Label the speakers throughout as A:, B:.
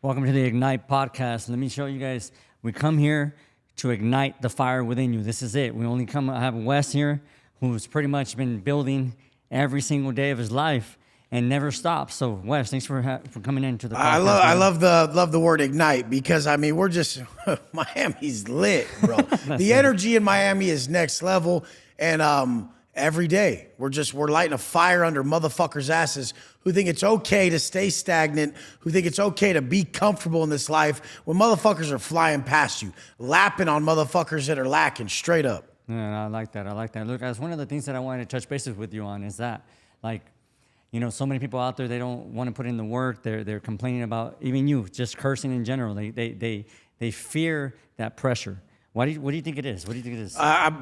A: Welcome to the Ignyte podcast. Let me show you guys. We come here to ignite the fire within you. This is it. We only come. I have Wes here, who's pretty much been building every single day of his life and never stops. So, Wes, thanks for coming into the podcast.
B: I love the word ignite because I mean we're just Miami's lit, bro. The energy in Miami is next level, and every day we're lighting a fire under motherfuckers' asses who think it's okay to stay stagnant, who think it's okay to be comfortable in this life when motherfuckers are flying past you, lapping on motherfuckers that are lacking straight up.
A: Yeah, I like that. Look, that's one of the things that I wanted to touch bases with you on is that, like, you know, so many people out there, they don't want to put in the work. They're complaining about, even you, just cursing in general. They fear that pressure. What do you think it is? What do you think it is?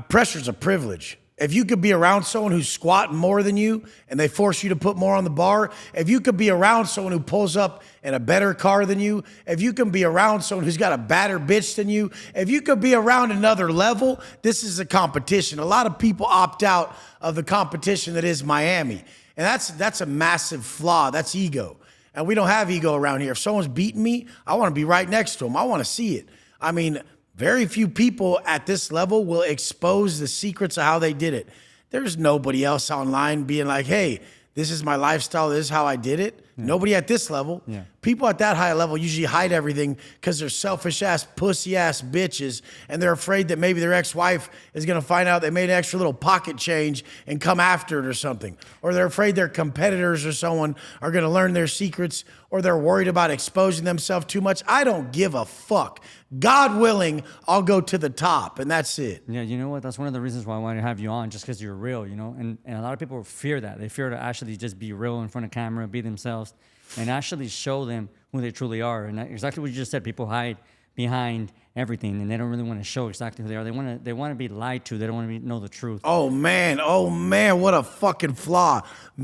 B: Pressure's a privilege. If you could be around someone who's squatting more than you and they force you to put more on the bar, if you could be around someone who pulls up in a better car than you, if you can be around someone who's got a badder bitch than you, if you could be around another level, this is a competition. A lot of people opt out of the competition that is Miami. And that's a massive flaw. That's ego. And we don't have ego around here. If someone's beating me, I want to be right next to them. I want to see it. I mean, very few people at this level will expose the secrets of how they did it. There's nobody else online being like, hey, this is my lifestyle. This is how I did it. Yeah. Nobody at this level. Yeah. People at that high level usually hide everything because they're selfish-ass, pussy-ass bitches, and they're afraid that maybe their ex-wife is going to find out they made an extra little pocket change and come after it or something. Or they're afraid their competitors or someone are going to learn their secrets, or they're worried about exposing themselves too much. I don't give a fuck. God willing, I'll go to the top, and that's it.
A: Yeah, you know what? That's one of the reasons why I wanted to have you on, just because you're real, you know? And a lot of people fear that. They fear to actually just be real in front of camera, be themselves, and actually show them who they truly are. And exactly what you just said, people hide behind everything, and they don't really want to show exactly who they are. They want to be lied to. They don't want to know the truth.
B: Oh, man, what a fucking flaw.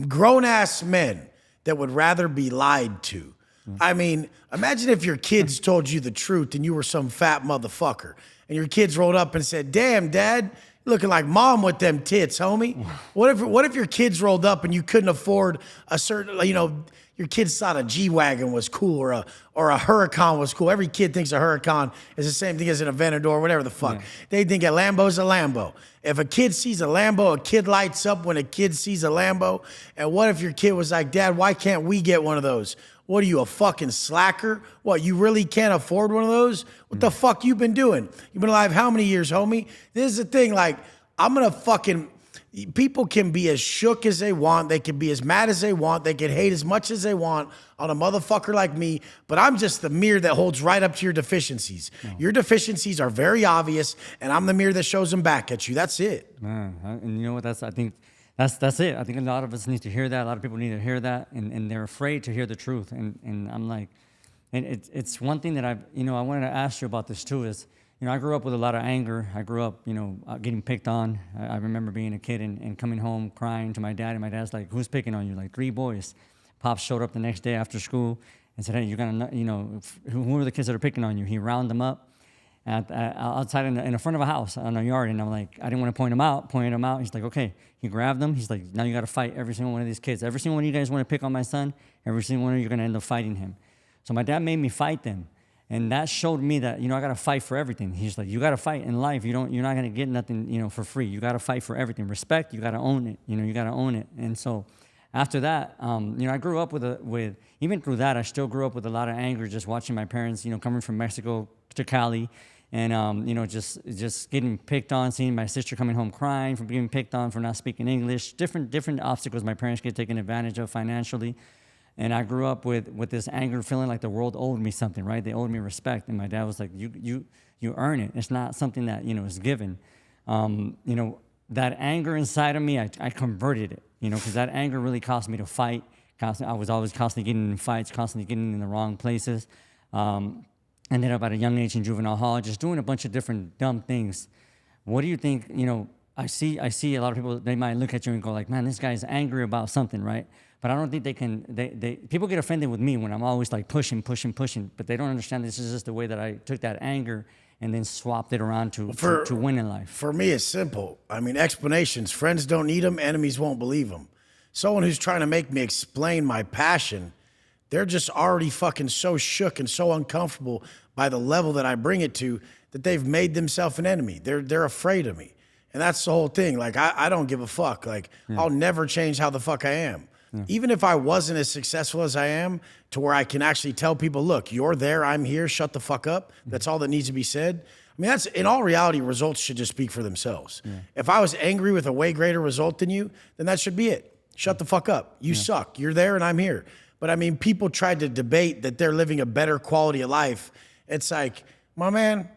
B: Grown-ass men that would rather be lied to. I mean, imagine if your kids told you the truth and you were some fat motherfucker. And your kids rolled up and said, damn, Dad, you're looking like mom with them tits, homie. What if your kids rolled up and you couldn't afford a certain, you know, your kids thought a G-Wagon was cool or a Huracan was cool. Every kid thinks a Huracan is the same thing as an Aventador, whatever the fuck. Yeah. They think a Lambo's a Lambo. If a kid sees a Lambo, a kid lights up when a kid sees a Lambo. And what if your kid was like, Dad, why can't we get one of those? What are you, a fucking slacker? What, you really can't afford one of those? What the fuck you been doing? You've been alive how many years, homie? This is the thing, like, I'm gonna fucking, people can be as shook as they want. They can be as mad as they want. They can hate as much as they want on a motherfucker like me, but I'm just the mirror that holds right up to your deficiencies. No. Your deficiencies are very obvious, and I'm the mirror that shows them back at you. That's it.
A: Man, and you know what, I think that's it. I think a lot of us need to hear that. A lot of people need to hear that, and they're afraid to hear the truth. And I'm like, and it's one thing that I wanted to ask you about this too is, you know, I grew up with a lot of anger. I grew up, you know, getting picked on. I remember being a kid and coming home crying to my dad, and my dad's like, who's picking on you? Like 3 boys. Pops showed up the next day after school and said, hey, you're gonna, you know, who are the kids that are picking on you? He rounded them up outside in the front of a house on a yard, and I'm like, I didn't want to point him out. He's like, okay. He grabbed them. He's like, now you got to fight every single one of these kids. Every single one of you guys want to pick on my son. Every single one of you are going to end up fighting him. So my dad made me fight them, and that showed me that, you know, I got to fight for everything. He's like, you got to fight in life. You're not going to get nothing, you know, for free. You got to fight for everything. Respect, you got to own it. You know, you got to own it. And so after that, you know, I grew up with even through that, I still grew up with a lot of anger just watching my parents, you know, coming from Mexico to Cali. And, you know, just getting picked on, seeing my sister coming home crying from being picked on for not speaking English, different obstacles my parents get taken advantage of financially. And I grew up with this anger, feeling like the world owed me something, right? They owed me respect. And my dad was like, you earn it. It's not something that, you know, is given. You know, that anger inside of me, I converted it, you know, because that anger really caused me to fight. I was always constantly getting in fights, constantly getting in the wrong places. Ended up at a young age in juvenile hall, just doing a bunch of different dumb things. What do you think, you know, I see a lot of people, they might look at you and go like, man, this guy's angry about something, right? But I don't think people get offended with me when I'm always like pushing, but they don't understand this is just the way that I took that anger and then swapped it around to win in life.
B: For me, it's simple. I mean, explanations. Friends don't need them, enemies won't believe them. Someone who's trying to make me explain my passion, they're just already fucking so shook and so uncomfortable by the level that I bring it to that they've made themselves an enemy. They're afraid of me. And that's the whole thing. Like, I don't give a fuck. Like, I'll never change how the fuck I am. Even if I wasn't as successful as I am to where I can actually tell people, look, you're there, I'm here, shut the fuck up. That's all that needs to be said. I mean, that's, in all reality, results should just speak for themselves. If I was angry with a way greater result than you, then that should be it. Shut the fuck up. You suck. You're there and I'm here. But I mean, people tried to debate that they're living a better quality of life. It's like, my man,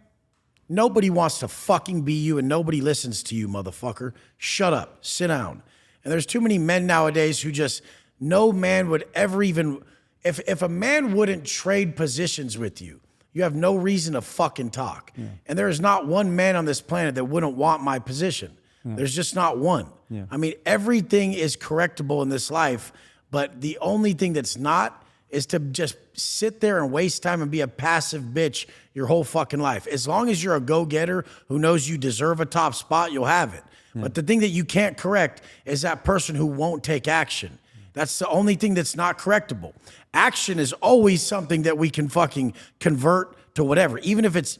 B: nobody wants to fucking be you and nobody listens to you, motherfucker. Shut up. Sit down. And there's too many men nowadays who just, no man would ever even, if a man wouldn't trade positions with you, you have no reason to fucking talk. And there is not one man on this planet that wouldn't want my position. There's just not one. I mean, everything is correctable in this life, but the only thing that's not is to just sit there and waste time and be a passive bitch your whole fucking life. As long as you're a go-getter who knows you deserve a top spot, you'll have it. But the thing that you can't correct is that person who won't take action. That's the only thing that's not correctable. Action is always something that we can fucking convert to whatever, even if it's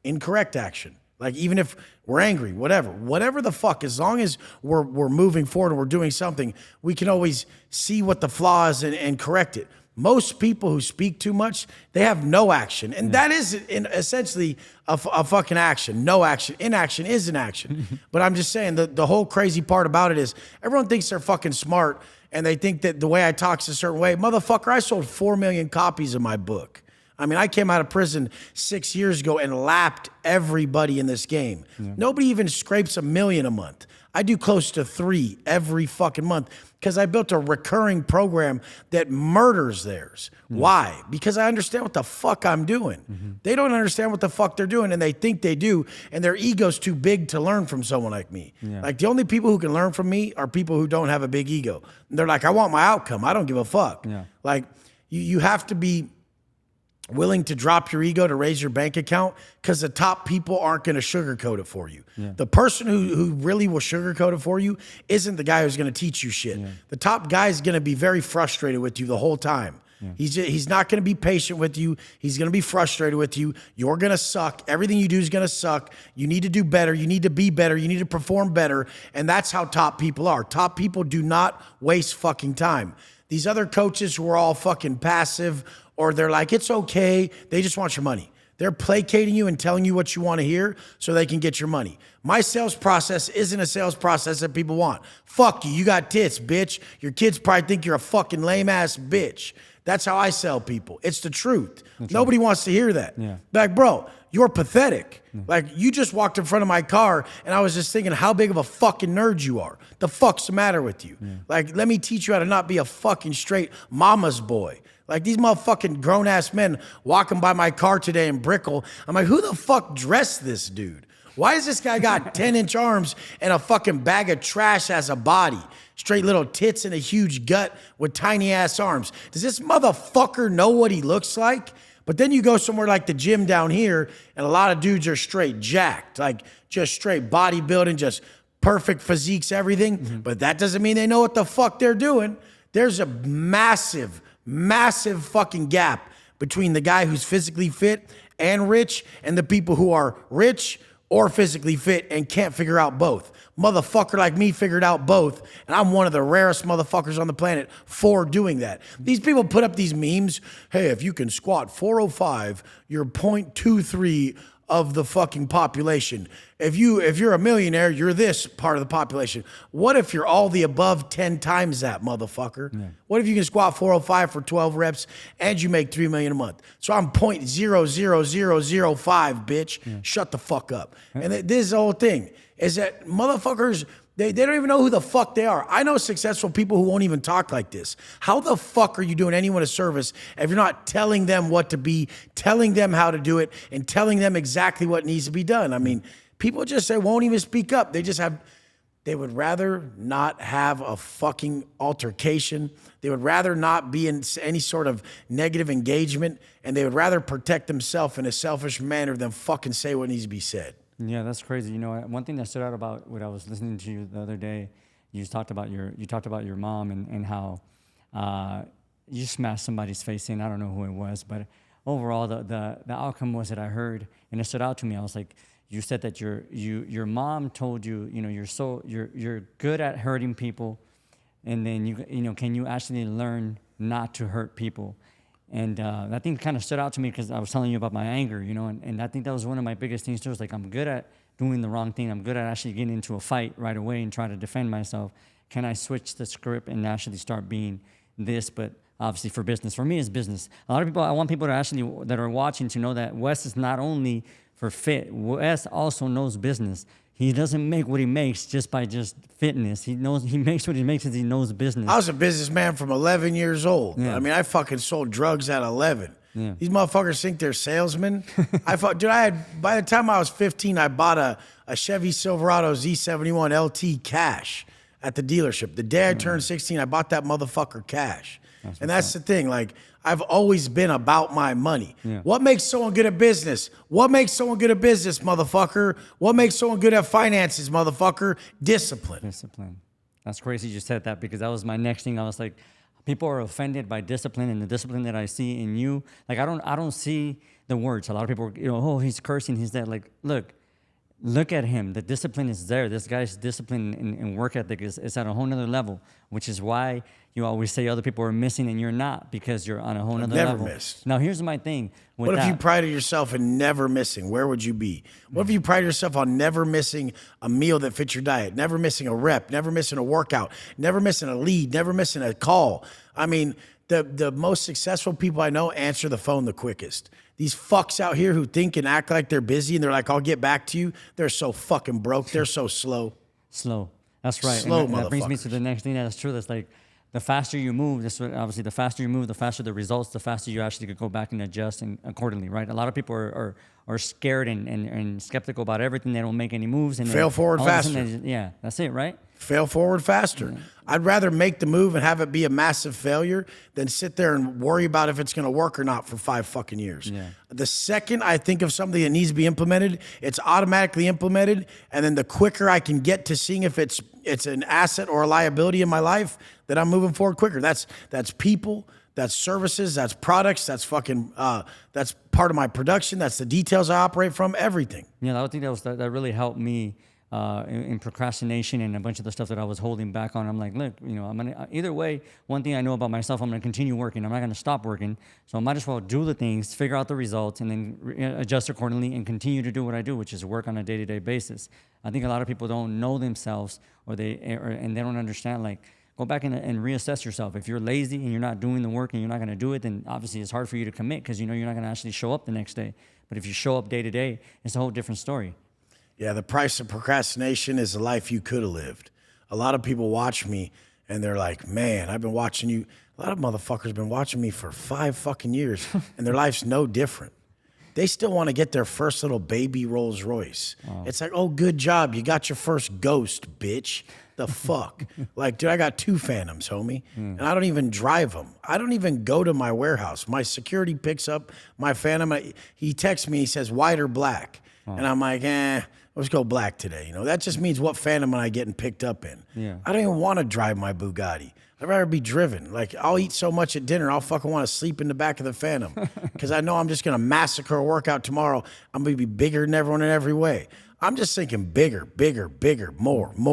B: incorrect action. Like, even if we're angry, whatever the fuck, as long as we're moving forward and we're doing something, we can always see what the flaw is and correct it. Most people who speak too much, they have no action. And that is essentially a fucking action. No action. Inaction is an action. But I'm just saying, the whole crazy part about it is everyone thinks they're fucking smart and they think that the way I talk is a certain way. Motherfucker, I sold 4 million copies of my book. I mean, I came out of prison 6 years ago and lapped everybody in this game. Nobody even scrapes 1 million a month. I do close to 3 every fucking month because I built a recurring program that murders theirs. Why? Because I understand what the fuck I'm doing. They don't understand what the fuck they're doing and they think they do, and their ego's too big to learn from someone like me. Like, the only people who can learn from me are people who don't have a big ego. They're like, I want my outcome. I don't give a fuck. Like, you have to be willing to drop your ego to raise your bank account, because the top people aren't going to sugarcoat it for you. The person who really will sugarcoat it for you isn't the guy who's going to teach you shit. The top guy is going to be very frustrated with you the whole time. He's not going to be patient with you. He's going to be frustrated with you. You're going to suck. Everything you do is going to suck. You need to do better. You need to be better. You need to perform better. And that's how top people are. Top people do not waste fucking time. These other coaches who are all fucking passive, or they're like, it's okay, they just want your money. They're placating you and telling you what you want to hear so they can get your money. My sales process isn't a sales process that people want. Fuck you, you got tits, bitch. Your kids probably think you're a fucking lame ass bitch. That's how I sell people. It's the truth. Nobody wants to hear that. Like, bro, you're pathetic. Like, you just walked in front of my car and I was just thinking how big of a fucking nerd you are. The fuck's the matter with you? Like, let me teach you how to not be a fucking straight mama's boy. Like, these motherfucking grown-ass men walking by my car today in Brickell, I'm like, who the fuck dressed this dude? Why has this guy got 10-inch arms and a fucking bag of trash as a body? Straight little tits and a huge gut with tiny-ass arms. Does this motherfucker know what he looks like? But then you go somewhere like the gym down here, and a lot of dudes are straight jacked, like just straight bodybuilding, just perfect physiques, everything. But that doesn't mean they know what the fuck they're doing. There's a massive fucking gap between the guy who's physically fit and rich and the people who are rich or physically fit and can't figure out both. Motherfucker like me figured out both, and I'm one of the rarest motherfuckers on the planet for doing that. These people put up these memes. Hey, if you can squat 405, you're 0.23 of the fucking population. If you're a millionaire, you're this part of the population. What if you're all the above 10 times that, motherfucker? What if you can squat 405 for 12 reps and you make $3 million a month? So I'm 0.00005, bitch. Shut the fuck up. And this is the whole thing, is that motherfuckers, they don't even know who the fuck they are. I know successful people who won't even talk like this. How the fuck are you doing anyone a service if you're not telling them what to be, telling them how to do it, and telling them exactly what needs to be done? I mean, people just won't even speak up. They would rather not have a fucking altercation. They would rather not be in any sort of negative engagement, and they would rather protect themselves in a selfish manner than fucking say what needs to be said.
A: Yeah, that's crazy. You know, one thing that stood out about what I was listening to you the other day, you talked about your mom and how you smashed somebody's face in. I don't know who it was, but overall, the outcome was that I heard, and it stood out to me. I was like, you said that your mom told you, you're good at hurting people, and then can you actually learn not to hurt people? And that thing kind of stood out to me because I was telling you about my anger, and I think that was one of my biggest things too. Is like, I'm good at doing the wrong thing. I'm good at actually getting into a fight right away and trying to defend myself. Can I switch the script and actually start being this, but obviously for business? For me, it's business. A lot of people, I want people to actually, that are watching, to know that Wes is not only for fit. Wes also knows business. He doesn't make what he makes just by just fitness. He makes what he makes because he knows business.
B: I was a businessman from 11 years old.
A: Yeah.
B: I mean, I fucking sold drugs at 11.
A: Yeah.
B: These motherfuckers think they're salesmen. By the time I was 15, I bought a Chevy Silverado Z71 LT cash at the dealership. The day I turned 16, I bought that motherfucker cash. That's the thing. Like, I've always been about my money.
A: Yeah.
B: What makes someone good at business? What makes someone good at business, motherfucker? What makes someone good at finances, motherfucker? Discipline.
A: Discipline. That's crazy you said that, because that was my next thing. I was like, people are offended by discipline, and the discipline that I see in you. Like, I don't see the words. A lot of people, oh, he's cursing, he's that. Like, look at him. The discipline is there. This guy's discipline and work ethic is at a whole nother level, which is why you always say other people are missing and you're not, because you're on a whole nother level.
B: Never missed.
A: Now, here's my thing.
B: What if you prided yourself in never missing? Where would you be? What if you prided yourself on never missing a meal that fits your diet, never missing a rep, never missing a workout, never missing a lead, never missing a call? I mean, the most successful people I know answer the phone the quickest. These fucks out here who think and act like they're busy and they're like, I'll get back to you. They're so fucking broke. They're so slow.
A: Slow. That's right.
B: Slow,
A: and that brings me to
B: motherfuckers.
A: the next thing that's true. That's like, the faster you move, obviously the faster you move, the faster the results, the faster you actually could go back and adjust and accordingly, right? A lot of people are scared and skeptical about everything. They don't make any moves. And
B: Fail forward faster.
A: Yeah, that's it, right?
B: Fail forward faster. Yeah. I'd rather make the move and have it be a massive failure than sit there and worry about if it's going to work or not for 5 fucking years.
A: Yeah.
B: The second I think of something that needs to be implemented, it's automatically implemented. And then the quicker I can get to seeing if it's an asset or a liability in my life, that I'm moving forward quicker. That's people, that's services, that's products, that's fucking, that's part of my production. That's the details I operate from, everything.
A: Yeah, I think that really helped me in procrastination and a bunch of the stuff that I was holding back on. I'm like, look, I'm gonna, either way, one thing I know about myself, I'm gonna continue working. I'm not gonna stop working. So I might as well do the things, figure out the results, and then adjust accordingly and continue to do what I do, which is work on a day-to-day basis. I think a lot of people don't know themselves, and they don't understand, like, go back and reassess yourself. If you're lazy and you're not doing the work and you're not going to do it, then obviously it's hard for you to commit, because you're not going to actually show up the next day. But if you show up day to day, it's a whole different story.
B: Yeah, the price of procrastination is the life you could have lived. A lot of people watch me and they're like, man, I've been watching you. A lot of motherfuckers been watching me for 5 fucking years and their life's no different. They still want to get their first little baby Rolls Royce. Oh. It's like, oh, good job. You got your first Ghost, bitch. The fuck? Like, dude, I got 2 Phantoms, homie. And I don't even drive them. I don't even go to my warehouse. My security picks up my Phantom. He texts me, he says, white or black? Oh. And I'm like, let's go black today. That just means what Phantom am I getting picked up in. Yeah. I don't even want to drive my Bugatti. I'd rather be driven. Like, I'll eat so much at dinner, I'll fucking want to sleep in the back of the Phantom, because I know I'm just going to massacre a workout tomorrow. I'm going to be bigger than everyone in every way. I'm just thinking bigger, more.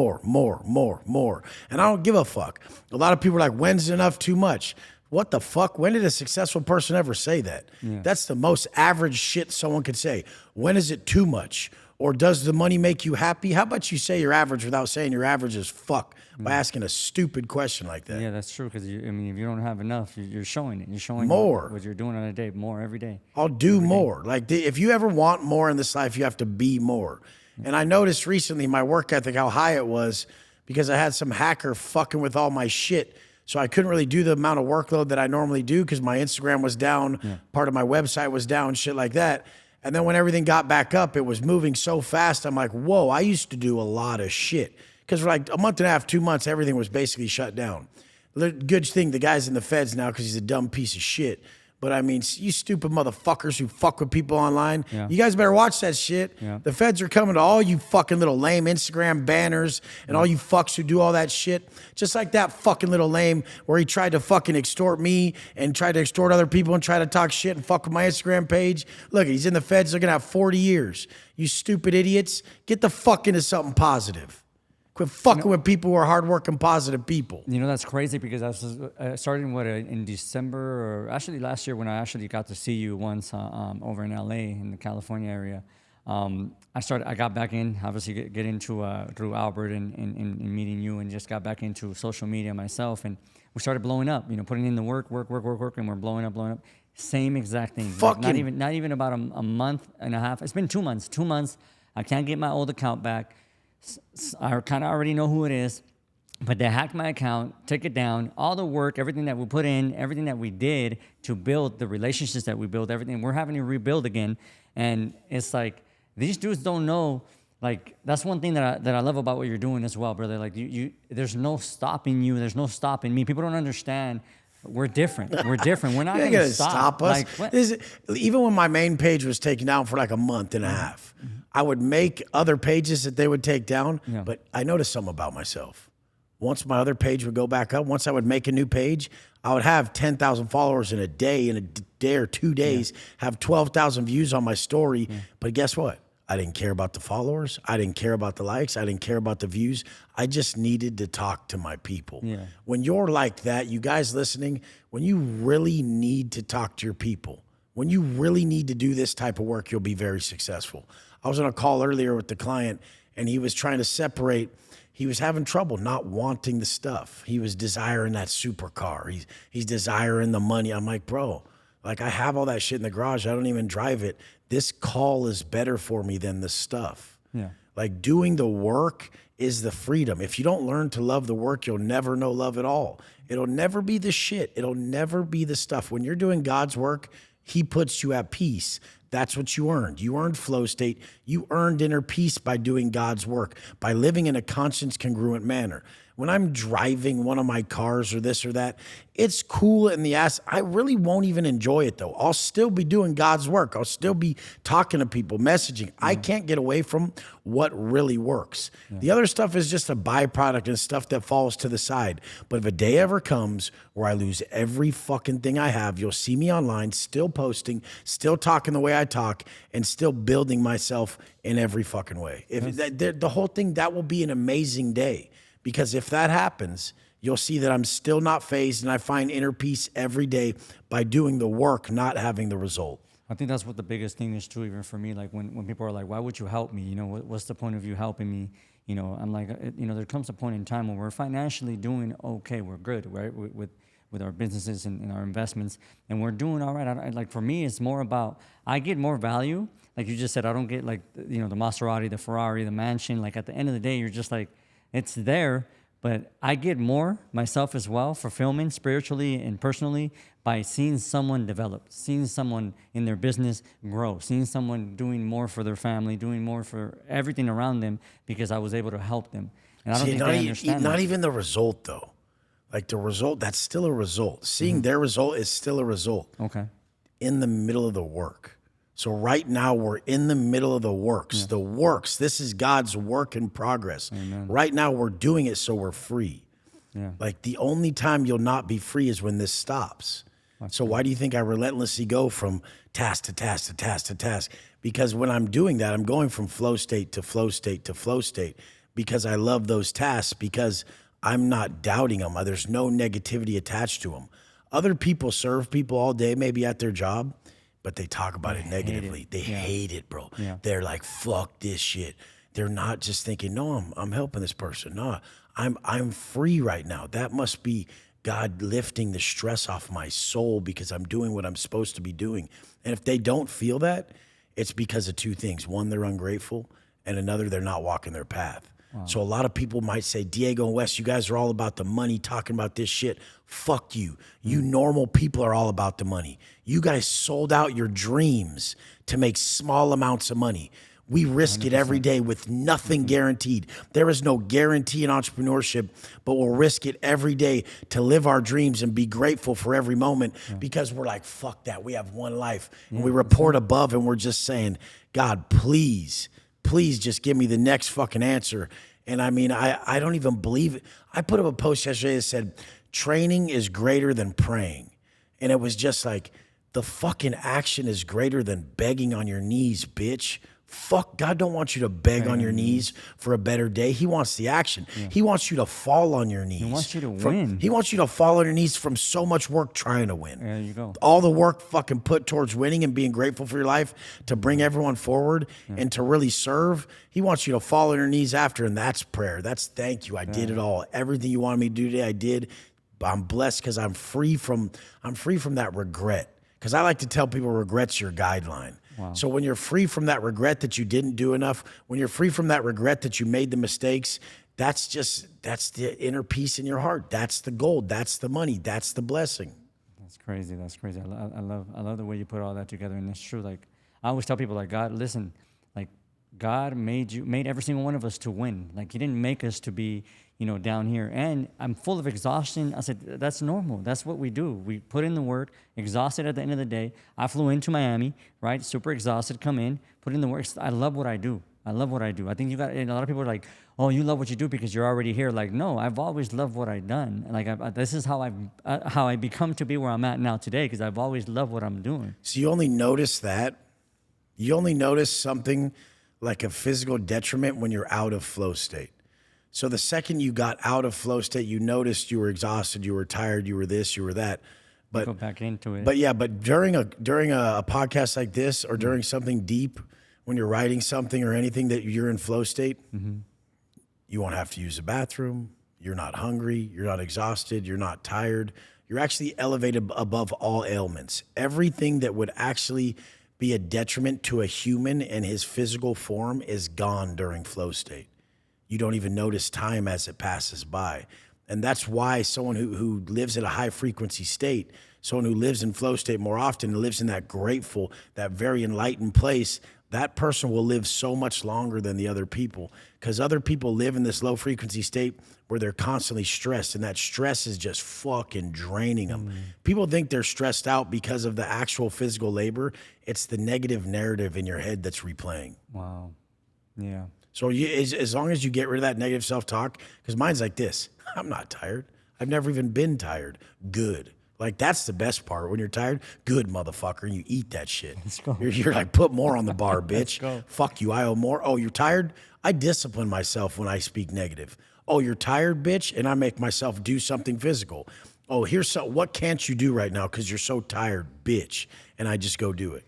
B: And I don't give a fuck. A lot of people are like, when's enough too much? What the fuck? When did a successful person ever say that? Yeah. That's the most average shit someone could say. When is it too much? Or does the money make you happy? How about you say you're average without saying you're average as fuck by asking a stupid question like that?
A: Yeah, that's true. Because if you don't have enough, you're showing it. You're showing
B: more.
A: What you're doing on a day, more every day.
B: I'll do more. Like, if you ever want more in this life, you have to be more. And I noticed recently my work ethic, how high it was, because I had some hacker fucking with all my shit. So I couldn't really do the amount of workload that I normally do, because my Instagram was down, part of my website was down, shit like that. And then when everything got back up, it was moving so fast. I'm like, whoa, I used to do a lot of shit. Because for like a month and a half, 2 months, everything was basically shut down. Good thing the guy's in the feds now, because he's a dumb piece of shit. But I mean, you stupid motherfuckers who fuck with people online,
A: Yeah.
B: you guys better watch that shit.
A: Yeah.
B: The feds are coming to all you fucking little lame Instagram banners and all you fucks who do all that shit. Just like that fucking little lame where he tried to fucking extort me and tried to extort other people and try to talk shit and fuck with my Instagram page. Look, he's in the feds. They're going to have 40 years. You stupid idiots. Get the fuck into something positive. Quit fucking with people who are hardworking, positive people.
A: You know, that's crazy because I was starting in December, or actually last year when I actually got to see you once over in LA in the California area. I got back in, obviously get into through Albert and meeting you, and just got back into social media myself, and we started blowing up. You know, putting in the work, and we're blowing up. Same exact thing. Like not even about a month and a half. It's been 2 months. 2 months. I can't get my old account back. I kind of already know who it is, but they hacked my account, took it down, all the work, everything that we put in, everything that we did to build the relationships that we built, everything we're having to rebuild again. And it's like, these dudes don't know, like, that's one thing that I love about what you're doing as well, brother. Like there's no stopping you. There's no stopping me. People don't understand. We're different. We're different. We're not going to stop
B: us.
A: Like,
B: even when my main page was taken down for like a month and a half, I would make other pages that they would take down.
A: Yeah.
B: But I noticed something about myself. Once my other page would go back up, once I would make a new page, I would have 10,000 followers in a day or 2 days, have 12,000 views on my story. But guess what? I didn't care about the followers. I didn't care about the likes. I didn't care about the views. I just needed to talk to my people.
A: Yeah.
B: When you're like that, you guys listening, when you really need to talk to your people, when you really need to do this type of work, you'll be very successful. I was on a call earlier with the client, and he was trying to separate. He was having trouble not wanting the stuff. He was desiring that supercar. He's desiring the money. I'm like, bro, like I have all that shit in the garage. I don't even drive it. This call is better for me than the stuff.
A: Yeah.
B: Like doing the work is the freedom. If you don't learn to love the work, you'll never know love at all. It'll never be the shit. It'll never be the stuff. When you're doing God's work, he puts you at peace. That's what you earned. You earned flow state. You earned inner peace by doing God's work, by living in a conscience congruent manner. When I'm driving one of my cars or this or that, it's cool in the ass. I really won't even enjoy it though. I'll still be doing God's work. I'll still be talking to people, messaging. I can't get away from what really works. The other stuff is just a byproduct and stuff that falls to the side. But if a day ever comes where I lose every fucking thing I have, you'll see me online, still posting, still talking the way I talk, and still building myself in every fucking way. If the whole thing, that will be an amazing day. Because if that happens, you'll see that I'm still not phased, and I find inner peace every day by doing the work, not having the result.
A: I think that's what the biggest thing is too, even for me. Like when people are like, why would you help me? You know, what's the point of you helping me? You know, I'm like, you know, there comes a point in time when we're financially doing okay. We're good, right? With our businesses and our investments, and we're doing all right. Like for me, it's more about, I get more value. Like you just said, I don't get like, you know, the Maserati, the Ferrari, the mansion. Like at the end of the day, you're just like, it's there, but I get more myself as well, fulfillment spiritually and personally, by seeing someone develop, seeing someone in their business grow, seeing someone doing more for their family, doing more for everything around them because I was able to help them. And I don't think they understand
B: Not
A: that.
B: even the result though. Like the result, that's still a result. Seeing their result is still a result.
A: Okay.
B: In the middle of the work. So right now we're in the middle of the works. Yeah. The works. This is God's work in progress.
A: Amen.
B: Right now we're doing it so we're free.
A: Yeah.
B: Like the only time you'll not be free is when this stops. So why do you think I relentlessly go from task to task to task to task? Because when I'm doing that, I'm going from flow state to flow state to flow state because I love those tasks, because I'm not doubting them. There's no negativity attached to them. Other people serve people all day, maybe at their job, but they talk about it negatively. They hate it, bro.
A: Yeah.
B: They're like, fuck this shit. They're not just thinking, no, I'm helping this person. No, I'm free right now. That must be God lifting the stress off my soul because I'm doing what I'm supposed to be doing. And if they don't feel that, it's because of two things. One, they're ungrateful, and another, they're not walking their path. Wow. So a lot of people might say, Diego and Wes, you guys are all about the money, talking about this shit. Fuck you. You normal people are all about the money. You guys sold out your dreams to make small amounts of money. We risk it every day with nothing guaranteed. There is no guarantee in entrepreneurship, but we'll risk it every day to live our dreams and be grateful for every moment because we're like, fuck that. We have one life. And we report above and we're just saying, God, please just give me the next fucking answer. And I mean, I don't even believe it. I put up a post yesterday that said, training is greater than praying. And it was just like, the fucking action is greater than begging on your knees, bitch. Fuck, God don't want you to beg on your knees for a better day. He wants the action. He wants you to fall on your knees.
A: He wants you to win.
B: He wants you to fall on your knees from so much work trying to win.
A: There you go.
B: All the work fucking put towards winning and being grateful for your life to bring everyone forward and to really serve. He wants you to fall on your knees after, and that's prayer. That's thank you. I did it all. Everything you wanted me to do today, I did. I'm blessed because I'm free from that regret. Because I like to tell people regret's your guideline. Wow. So when you're free from that regret that you didn't do enough, when you're free from that regret that you made the mistakes, that's the inner peace in your heart. That's the gold. That's the money. That's the blessing.
A: That's crazy. That's crazy. I love the way you put all that together. And it's true. Like, I always tell people, like, God, listen, like, God made every single one of us to win. Like, He didn't make us to be, down here. And I'm full of exhaustion. I said, that's normal. That's what we do. We put in the work, exhausted at the end of the day. I flew into Miami, right? Super exhausted, come in, put in the work. I love what I do. I think and a lot of people are like, oh, you love what you do because you're already here. Like, no, I've always loved what I've done. Like, this is how I become to be where I'm at now today, because I've always loved what I'm doing.
B: So you only notice that? You only notice something like a physical detriment when you're out of flow state. So the second you got out of flow state, you noticed you were exhausted, you were tired, you were this, you were that. But
A: go back into it.
B: But during a podcast like this, or during something deep, when you're writing something or anything that you're in flow state, you won't have to use the bathroom. You're not hungry. You're not exhausted. You're not tired. You're actually elevated above all ailments. Everything that would actually be a detriment to a human and his physical form is gone during flow state. You don't even notice time as it passes by. And that's why someone who lives at a high frequency state, someone who lives in flow state more often, lives in that grateful, that very enlightened place, that person will live so much longer than the other people, because other people live in this low frequency state where they're constantly stressed, and that stress is just fucking draining them. People think they're stressed out because of the actual physical labor. It's the negative narrative in your head that's replaying.
A: Wow. Yeah.
B: So as long as you get rid of that negative self-talk, because mine's like this, I'm not tired. I've never even been tired. Good. Like, that's the best part. When you're tired, good, motherfucker, and you eat that shit.
A: Let's go.
B: You're like, put more on the bar, bitch.
A: Let's go.
B: Fuck you, I owe more. Oh, you're tired? I discipline myself when I speak negative. Oh, you're tired, bitch? And I make myself do something physical. Oh, what can't you do right now because you're so tired, bitch? And I just go do it.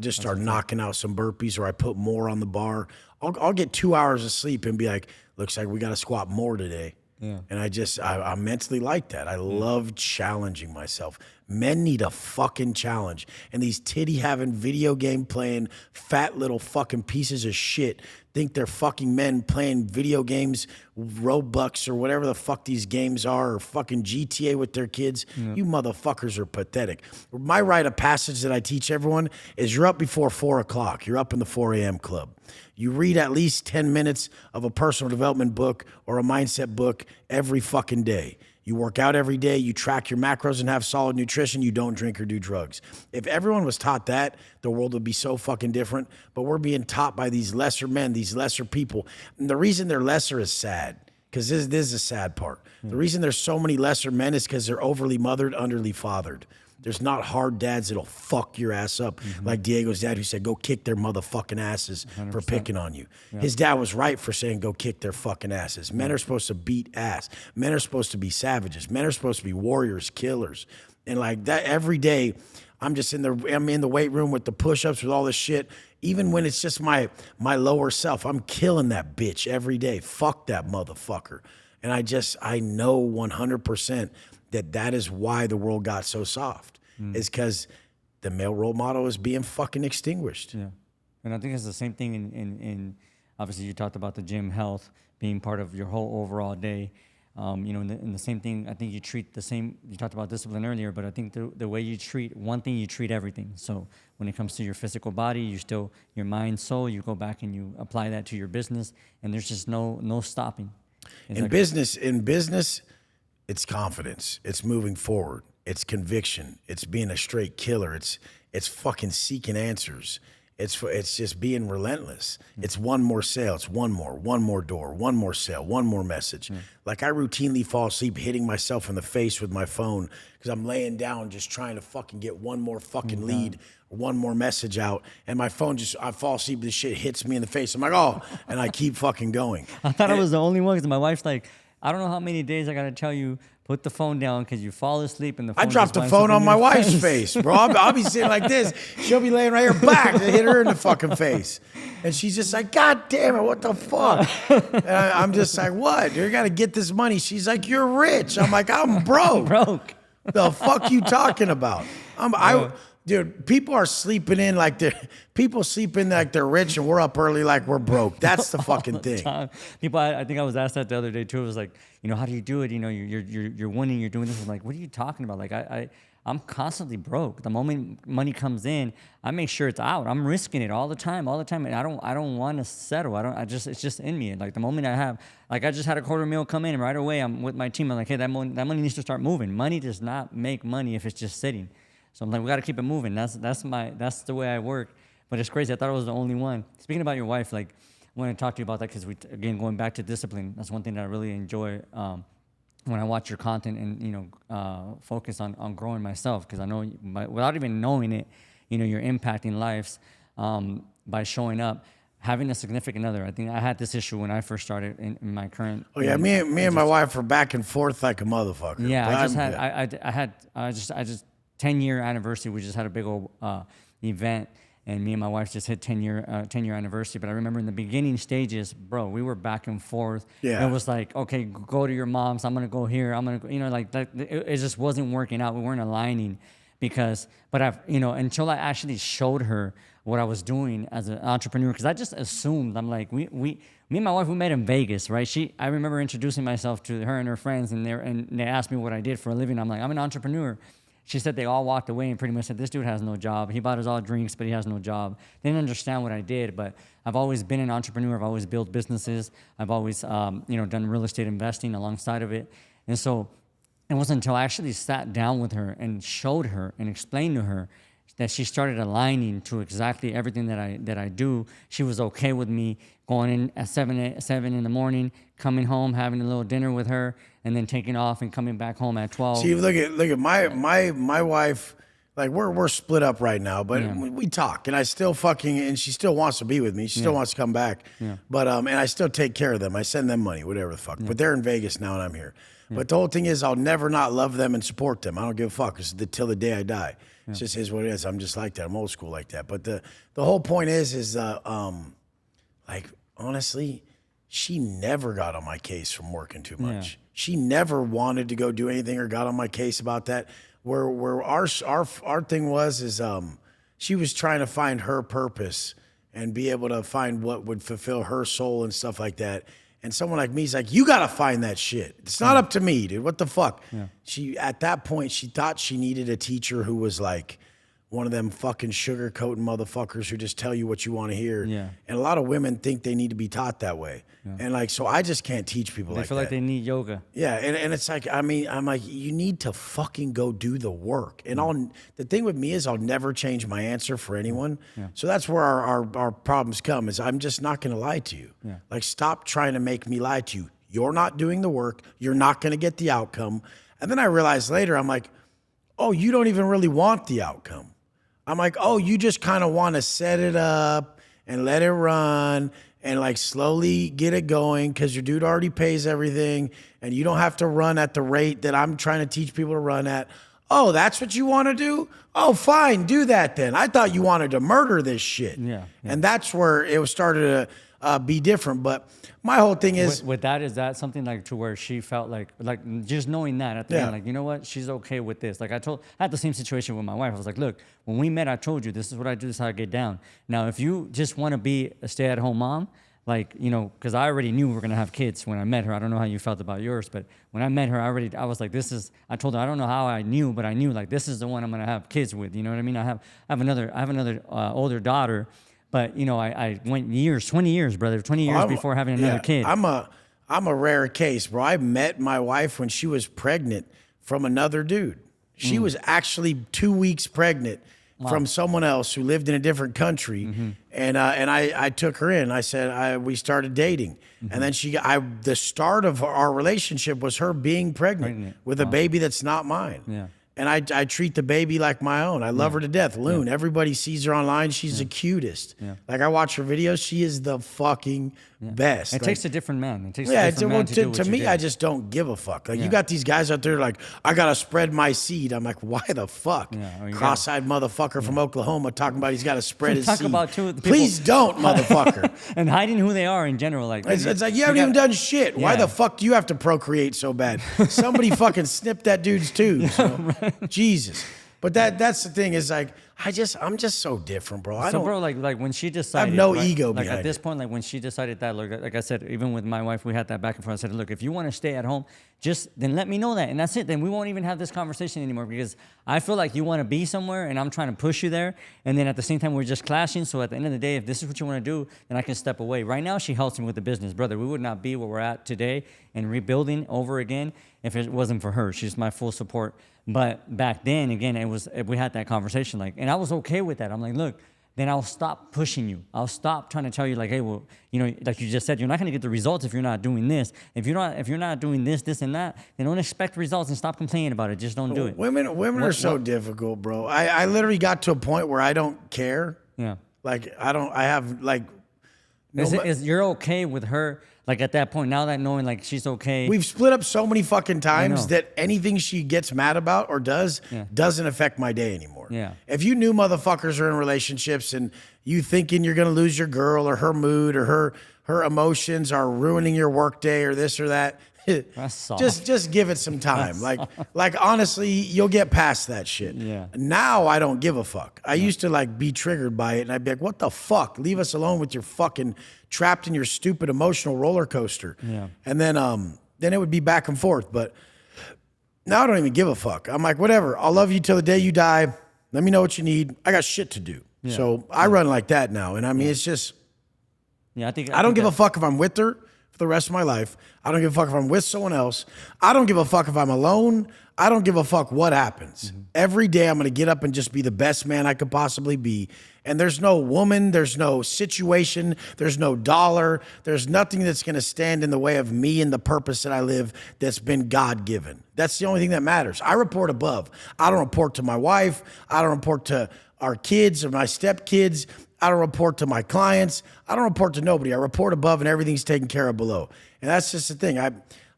B: Just start knocking out some burpees, or I put more on the bar. I'll get 2 hours of sleep and be like, looks like we got to squat more today. Yeah. And I'm mentally like that. I love challenging myself. Men need a fucking challenge. And these titty having, video game playing, fat little fucking pieces of shit think they're fucking men playing video games, Robux or whatever the fuck these games are, or fucking GTA with their kids. Yeah. You motherfuckers are pathetic. My rite of passage that I teach everyone is you're up before 4 o'clock. You're up in the 4 a.m. club. You read at least 10 minutes of a personal development book or a mindset book every fucking day. You work out every day, you track your macros and have solid nutrition, you don't drink or do drugs. If everyone was taught that, the world would be so fucking different. But we're being taught by these lesser men, these lesser people. And the reason they're lesser is sad, because this is the sad part. The reason there's so many lesser men is because they're overly mothered, underly fathered. There's not hard dads that'll fuck your ass up, like Diego's dad, who said, go kick their motherfucking asses 100%. For picking on you. Yeah. His dad was right for saying, go kick their fucking asses. Men are supposed to beat ass. Men are supposed to be savages. Men are supposed to be warriors, killers. And like that, every day, I'm in the weight room with the push-ups, with all this shit. Even when it's just my lower self, I'm killing that bitch every day. Fuck that motherfucker. And I know 100% that is why the world got so soft, is because the male role model is being fucking extinguished.
A: Yeah. And I think it's the same thing in obviously you talked about the gym health being part of your whole overall day. In the same thing, I think you treat the same. You talked about discipline earlier, but I think the way you treat one thing, you treat everything. So when it comes to your physical body, your mind, soul, you go back and you apply that to your business, and there's just no stopping.
B: In business, it's confidence. It's moving forward. It's conviction. It's being a straight killer. It's fucking seeking answers. It's just being relentless. It's one more sale. It's one more door, one more sale, one more message. Like I routinely fall asleep hitting myself in the face with my phone because I'm laying down just trying to fucking get one more fucking lead, one more message out. And my phone I fall asleep, this shit hits me in the face. I'm like, oh, and I keep fucking going.
A: I thought I was the only one because my wife's like, I don't know how many days I got to tell you, put the phone down because you fall asleep and the phone
B: I dropped the phone on my wife's face, bro. I'll be sitting like this. She'll be laying right here, back, to hit her in the fucking face. And she's just like, God damn it, what the fuck? And I'm just like, what? You got to get this money. She's like, you're rich. I'm like, I'm broke.
A: Broke.
B: The fuck you talking about? Dude, people are sleeping in like people sleep in like they're rich and we're up early like we're broke. That's the fucking thing.
A: People, I think I was asked that the other day too. It was like, how do you do it? You're winning, you're doing this. I'm like, what are you talking about? Like I'm constantly broke. The moment money comes in, I make sure it's out. I'm risking it all the time. And I don't want to settle. It's just in me. Like the moment I have, like I just had a $250,000 come in and right away I'm with my team. I'm like, hey, that money needs to start moving. Money does not make money if it's just sitting. So I'm like, we got to keep it moving. That's the way I work. But it's crazy. I thought I was the only one. Speaking about your wife, like I want to talk to you about that because again, going back to discipline, that's one thing that I really enjoy when I watch your content and, focus on growing myself. Because I know without even knowing it, you're impacting lives by showing up. Having a significant other. I think I had this issue when I first started in my current.
B: Oh yeah, me and my wife were back and forth like a motherfucker.
A: Yeah, I just 10-year anniversary. We just had a big old event, and me and my wife just hit 10-year anniversary. But I remember in the beginning stages, bro, we were back and forth.
B: Yeah.
A: It was like, okay, go to your mom's. I'm gonna go here. I'm gonna go. It just wasn't working out. We weren't aligning until I actually showed her what I was doing as an entrepreneur, because I just assumed. I'm like, me and my wife, we met in Vegas, right? I remember introducing myself to her and her friends, and they asked me what I did for a living. I'm like, I'm an entrepreneur. She said they all walked away and pretty much said, this dude has no job. He bought us all drinks, but he has no job. They didn't understand what I did, but I've always been an entrepreneur. I've always built businesses. I've always, done real estate investing alongside of it. And so it wasn't until I actually sat down with her and showed her and explained to her that she started aligning to exactly everything that I do. She was okay with me going in at 7 in the morning, coming home, having a little dinner with her, and then taking off and coming back home at 12.
B: See, look at my wife. Like we're split up right now, but we talk, and I still and she still wants to be with me. She still wants to come back, but and I still take care of them. I send them money, whatever the fuck. But they're in Vegas now, and I'm here. But the whole thing is, I'll never not love them and support them. I don't give a fuck. It's till the day I die. It just is what it is. I'm just like that. I'm old school like that. But the whole point is like honestly, she never got on my case from working too much. Yeah. She never wanted to go do anything or got on my case about that. Where our thing was she was trying to find her purpose and be able to find what would fulfill her soul and stuff like that. And someone like me is like, you got to find that shit. It's not up to me, dude. What the fuck? Yeah. At that point, she thought she needed a teacher who was like one of them fucking sugarcoating motherfuckers who just tell you what you want to hear. Yeah. And a lot of women think they need to be taught that way. Yeah. And like, so I just can't teach people like that.
A: They feel like they need yoga.
B: Yeah. And it's like, I'm like, you need to fucking go do the work. And the thing with me is I'll never change my answer for anyone. Yeah. So that's where our problems come is I'm just not going to lie to you. Yeah. Like, stop trying to make me lie to you. You're not doing the work. You're not going to get the outcome. And then I realized later, I'm like, oh, you don't even really want the outcome. I'm like, oh, you just kind of want to set it up and let it run and like slowly get it going because your dude already pays everything and you don't have to run at the rate that I'm trying to teach people to run at. Oh, that's what you want to do? Oh, fine, do that then. I thought you wanted to murder this shit. Yeah. And that's where it started to be different. But my whole thing is
A: with that, is that something like to where she felt like just knowing that at the end, like, you know what, she's okay with this. Like I had the same situation with my wife. I was like, look, when we met, I told you this is what I do, this is how I get down. Now, if you just want to be a stay-at-home mom, like, you know, because I already knew we were gonna have kids when I met her. I don't know how you felt about yours, but when I met her, I was like, I told her, I don't know how I knew, but I knew like this is the one I'm gonna have kids with. You know what I mean? I have another older daughter, but you know, I went 20 years, brother, 20 years before having another kid.
B: I'm a rare case, bro. I met my wife when she was pregnant from another dude. She was actually 2 weeks pregnant from someone else who lived in a different country, and I took her in. I said we started dating, and then the start of our relationship was her being pregnant with a baby that's not mine.
A: Yeah.
B: And I treat the baby like my own. I love her to death. Loon, everybody sees her online. She's the cutest. Like, I watch her videos. She is the fucking best.
A: It
B: like,
A: takes a different man. It takes a different man to do what
B: to
A: you
B: me,
A: do.
B: I just don't give a fuck. Like, you got these guys out there like, I got to spread my seed. I'm like, why the fuck? Cross-eyed motherfucker from Oklahoma talking about he's got to spread his
A: Talk
B: seed.
A: about two people-
B: Please don't, motherfucker.
A: And hiding who they are in general. Like
B: It's like, you haven't even done shit. Why the fuck do you have to procreate so bad? Somebody fucking snipped that dude's tubes. You know? Jesus. But that's the thing is like, I'm just so different, bro.
A: Bro, like when she decided,
B: no ego
A: like
B: behind
A: at this point, like when she decided that, like I said, even with my wife, we had that back and forth. I said, look, if you want to stay at home, then let me know that, and that's it. Then we won't even have this conversation anymore, because I feel like you want to be somewhere, and I'm trying to push you there, and then at the same time we're just clashing. So at the end of the day, if this is what you want to do, then I can step away. Right now, she helps me with the business, brother. We would not be where we're at today and rebuilding over again if it wasn't for her. She's my full support. But back then, again, we had that conversation, like, and I was okay with that. I'm like, look, then I'll stop pushing you. I'll stop trying to tell you, like, hey, well, you know, like you just said, you're not going to get the results if you're not doing this. If you're not doing this, and that, then don't expect results and stop complaining about it. Just don't do it.
B: Women are so difficult, bro. I literally got to a point where I don't care.
A: Yeah.
B: Like, I have like.
A: You're okay with her? Like at that point, now that knowing like she's okay.
B: We've split up so many fucking times that anything she gets mad about or does doesn't affect my day anymore.
A: Yeah.
B: If you knew motherfuckers are in relationships and you thinking you're gonna lose your girl or her mood or her emotions are ruining your work day or this or that,
A: That's soft.
B: just give it some time. Like honestly, you'll get past that shit.
A: Yeah.
B: Now I don't give a fuck. I used to like be triggered by it and I'd be like, what the fuck? Leave us alone with your fucking trapped in your stupid emotional roller coaster.
A: Yeah.
B: And then it would be back and forth. But now I don't even give a fuck. I'm like, whatever. I'll love you till the day you die. Let me know what you need. I got shit to do. Yeah. So I run like that now. And I mean, it's just,
A: I
B: don't give a fuck if I'm with her for the rest of my life. I don't give a fuck if I'm with someone else. I don't give a fuck if I'm alone. I don't give a fuck what happens. Every day I'm going to get up and just be the best man I could possibly be. And there's no woman, there's no situation, there's no dollar, there's nothing that's going to stand in the way of me and the purpose that I live that's been God-given. That's the only thing that matters. I report above. I don't report to my wife. I don't report to our kids or my stepkids. I don't report to my clients. I don't report to nobody. I report above and everything's taken care of below. And that's just the thing. I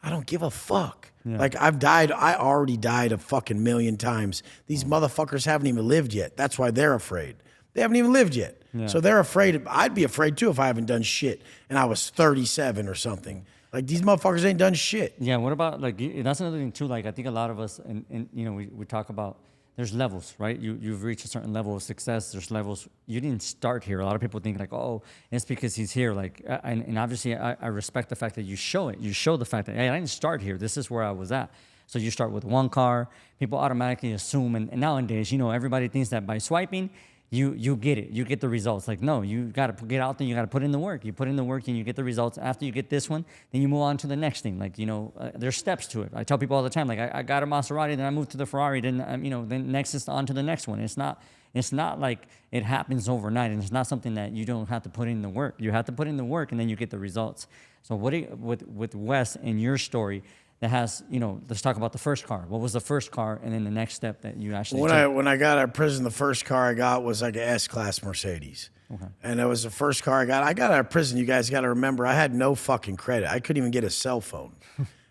B: don't give a fuck. Yeah. Like I already died a fucking million times. These motherfuckers haven't even lived yet. That's why they're afraid. They haven't even lived yet. Yeah. So they're afraid. I'd be afraid too if I haven't done shit and I was 37 or something. Like these motherfuckers ain't done shit.
A: Yeah, what about like, that's another thing too. Like I think a lot of us, and you know, we talk about, there's levels, right? You've reached a certain level of success. There's levels. You didn't start here. A lot of people think like, oh, it's because he's here. Like, and obviously I respect the fact that you show it. You show the fact that, hey, I didn't start here. This is where I was at. So you start with one car. People automatically assume, and nowadays, you know, everybody thinks that by swiping, you get it. You get the results. Like, no, you got to get out there. You got to put in the work. You put in the work and you get the results. After you get this one, then you move on to the next thing. Like, you know, there's steps to it. I tell people all the time, like, I got a Maserati, then I moved to the Ferrari, then, you know, then next is on to the next one. It's not like it happens overnight, and it's not something that you don't have to put in the work. You have to put in the work, and then you get the results. So with Wes and your story, that has, you know, let's talk about the first car. What was the first car, and then the next step that you actually took?
B: When I got out of prison, the first car I got was like an S-Class Mercedes. Okay. And it was the first car I got. I got out of prison, you guys got to remember, I had no fucking credit. I couldn't even get a cell phone.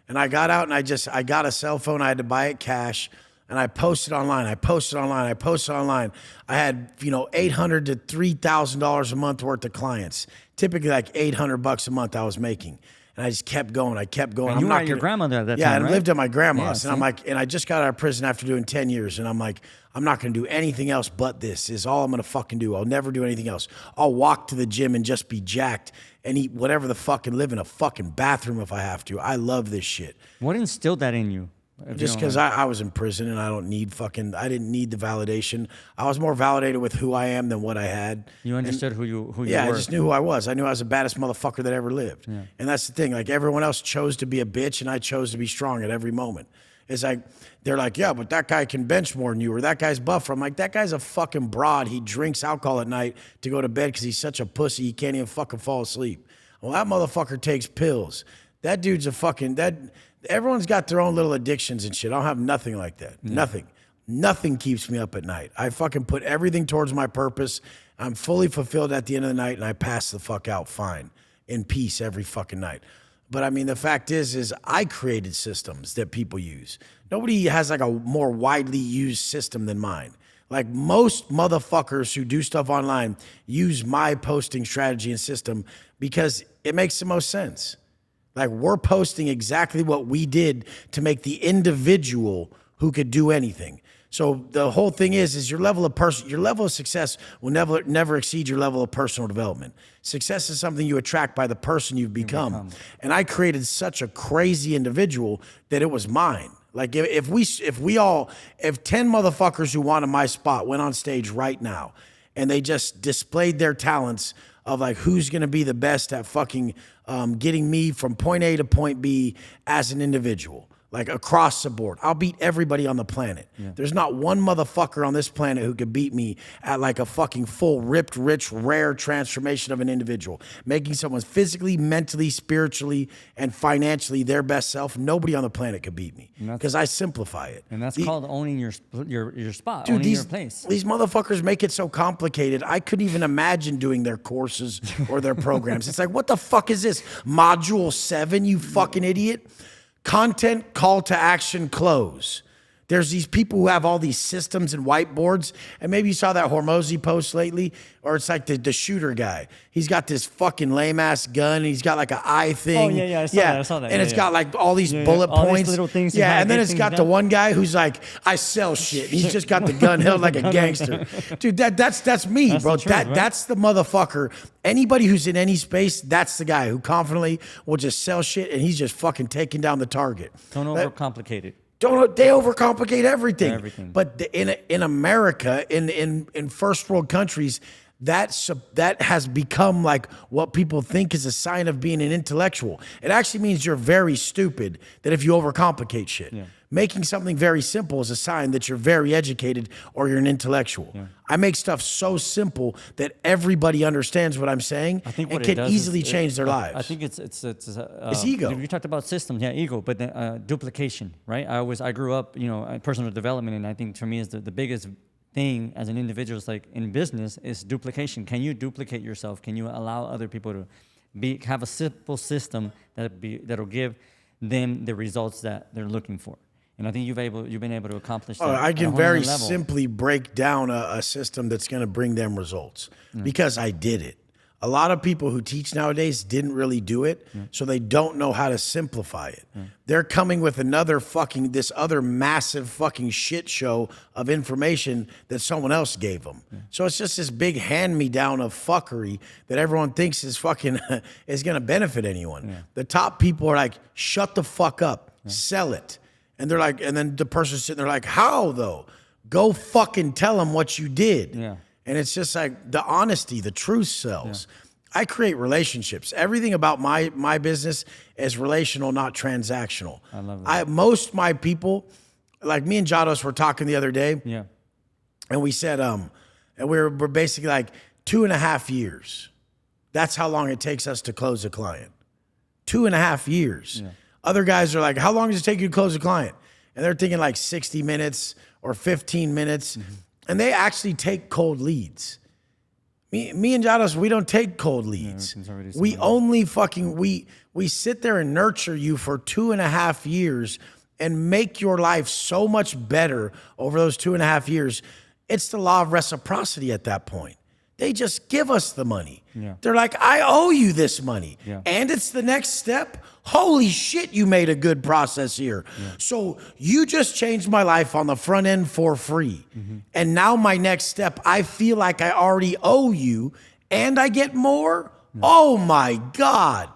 B: And I got out and I got a cell phone. I had to buy it cash. And I posted online. I had, you know, $800 to $3,000 a month worth of clients. Typically like $800 a month I was making. And I just kept going. I kept going.
A: And you were at your grandmother at that
B: yeah,
A: time,
B: I
A: right?
B: lived at my grandma's.
A: Yeah,
B: and I'm
A: see?
B: like, and I just got out of prison after doing 10 years. And I'm like, I'm not going to do anything else but this. Is all I'm going to fucking do. I'll never do anything else. I'll walk to the gym and just be jacked and eat whatever the fuck and live in a fucking bathroom if I have to. I love this shit.
A: What instilled that in you?
B: Just because I was in prison and I didn't need the validation. I was more validated with who I am than what I had.
A: You understood who you were.
B: Yeah, I just knew who I was. I knew I was the baddest motherfucker that ever lived. Yeah. And that's the thing. Like, everyone else chose to be a bitch and I chose to be strong at every moment. It's like, they're like, yeah, but that guy can bench more than you, or that guy's buffer. I'm like, that guy's a fucking broad. He drinks alcohol at night to go to bed because he's such a pussy he can't even fucking fall asleep. Well, that motherfucker takes pills. That dude's a fucking, everyone's got their own little addictions and shit. I don't have nothing like that. Yeah. Nothing keeps me up at night. I fucking put everything towards my purpose. I'm fully fulfilled at the end of the night, and I pass the fuck out fine, in peace every fucking night. But I mean, the fact is I created systems that people use. Nobody has like a more widely used system than mine. Like, most motherfuckers who do stuff online use my posting strategy and system because it makes the most sense. Like, we're posting exactly what we did to make the individual who could do anything. So the whole thing is your level of success will never exceed your level of personal development. Success is something you attract by the person you've become. And I created such a crazy individual that it was mine. Like, if 10 motherfuckers who wanted my spot went on stage right now and they just displayed their talents of like who's going to be the best at fucking getting me from point A to point B as an individual, like across the board. I'll beat everybody on the planet. Yeah. There's not one motherfucker on this planet who could beat me at like a fucking full, ripped, rich, rare transformation of an individual. Making someone physically, mentally, spiritually, and financially their best self. Nobody on the planet could beat me because I simplify it.
A: And that's called owning your spot,
B: dude,
A: owning your place.
B: These motherfuckers make it so complicated. I couldn't even imagine doing their courses or their programs. It's like, what the fuck is this? Module 7, you fucking idiot? Content, call to action, close. There's these people who have all these systems and whiteboards, and maybe you saw that Hormozy post lately, or it's like the shooter guy. He's got this fucking lame ass gun, and he's got like an eye thing.
A: Oh yeah, I saw that.
B: And it's got like all these bullet
A: all
B: points.
A: These little things.
B: Yeah, and then it's got the one guy who's like, I sell shit. He's just got the gun held like a gangster. Dude, that's me, that's bro. That's the motherfucker. Anybody who's in any space, that's the guy who confidently will just sell shit, and he's just fucking taking down the target.
A: Don't overcomplicate it.
B: They overcomplicate everything. But in America, in first world countries, that has become like what people think is a sign of being an intellectual. It actually means you're very stupid. That if you overcomplicate shit, making something very simple is a sign that you're very educated or you're an intellectual. Yeah. I make stuff so simple that everybody understands what I'm saying and can easily change their lives.
A: I think it's
B: ego.
A: You talked about systems, ego, but then duplication, right? I grew up, personal development, and I think for me is the biggest thing as an individual, is like in business, is duplication. Can you duplicate yourself? Can you allow other people to have a simple system that'll give them the results that they're looking for? And I think you've been able to accomplish that.
B: I can very simply break down a system that's going to bring them results because I did it. A lot of people who teach nowadays didn't really do it, so they don't know how to simplify it. They're coming with this other massive fucking shit show of information that someone else gave them. So it's just this big hand-me-down of fuckery that everyone thinks is fucking is going to benefit anyone. The top people are like, shut the fuck up, sell it. And they're like, and then the person's sitting there like, how though? Go fucking tell them what you did. Yeah. And it's just like the honesty, the truth sells. Yeah. I create relationships. Everything about my business is relational, not transactional. I love that. Most of my people, like me and Jados were talking the other day. Yeah. And we said, and we're basically like 2.5 years. That's how long it takes us to close a client. 2.5 years. Yeah. Other guys are like, how long does it take you to close a client? And they're thinking like 60 minutes or 15 minutes. Mm-hmm. And they actually take cold leads. Me and Jados, we don't take cold leads. We only we sit there and nurture you for 2.5 years and make your life so much better over those 2.5 years. It's the law of reciprocity at that point. they just give us the money.
A: Yeah.
B: They're like, I owe you this money.
A: Yeah.
B: And it's the next step. Holy shit, you made a good process here. Yeah. So you just changed my life on the front end for free. Mm-hmm. And now my next step, I feel like I already owe you and I get more. Yeah. Oh my God.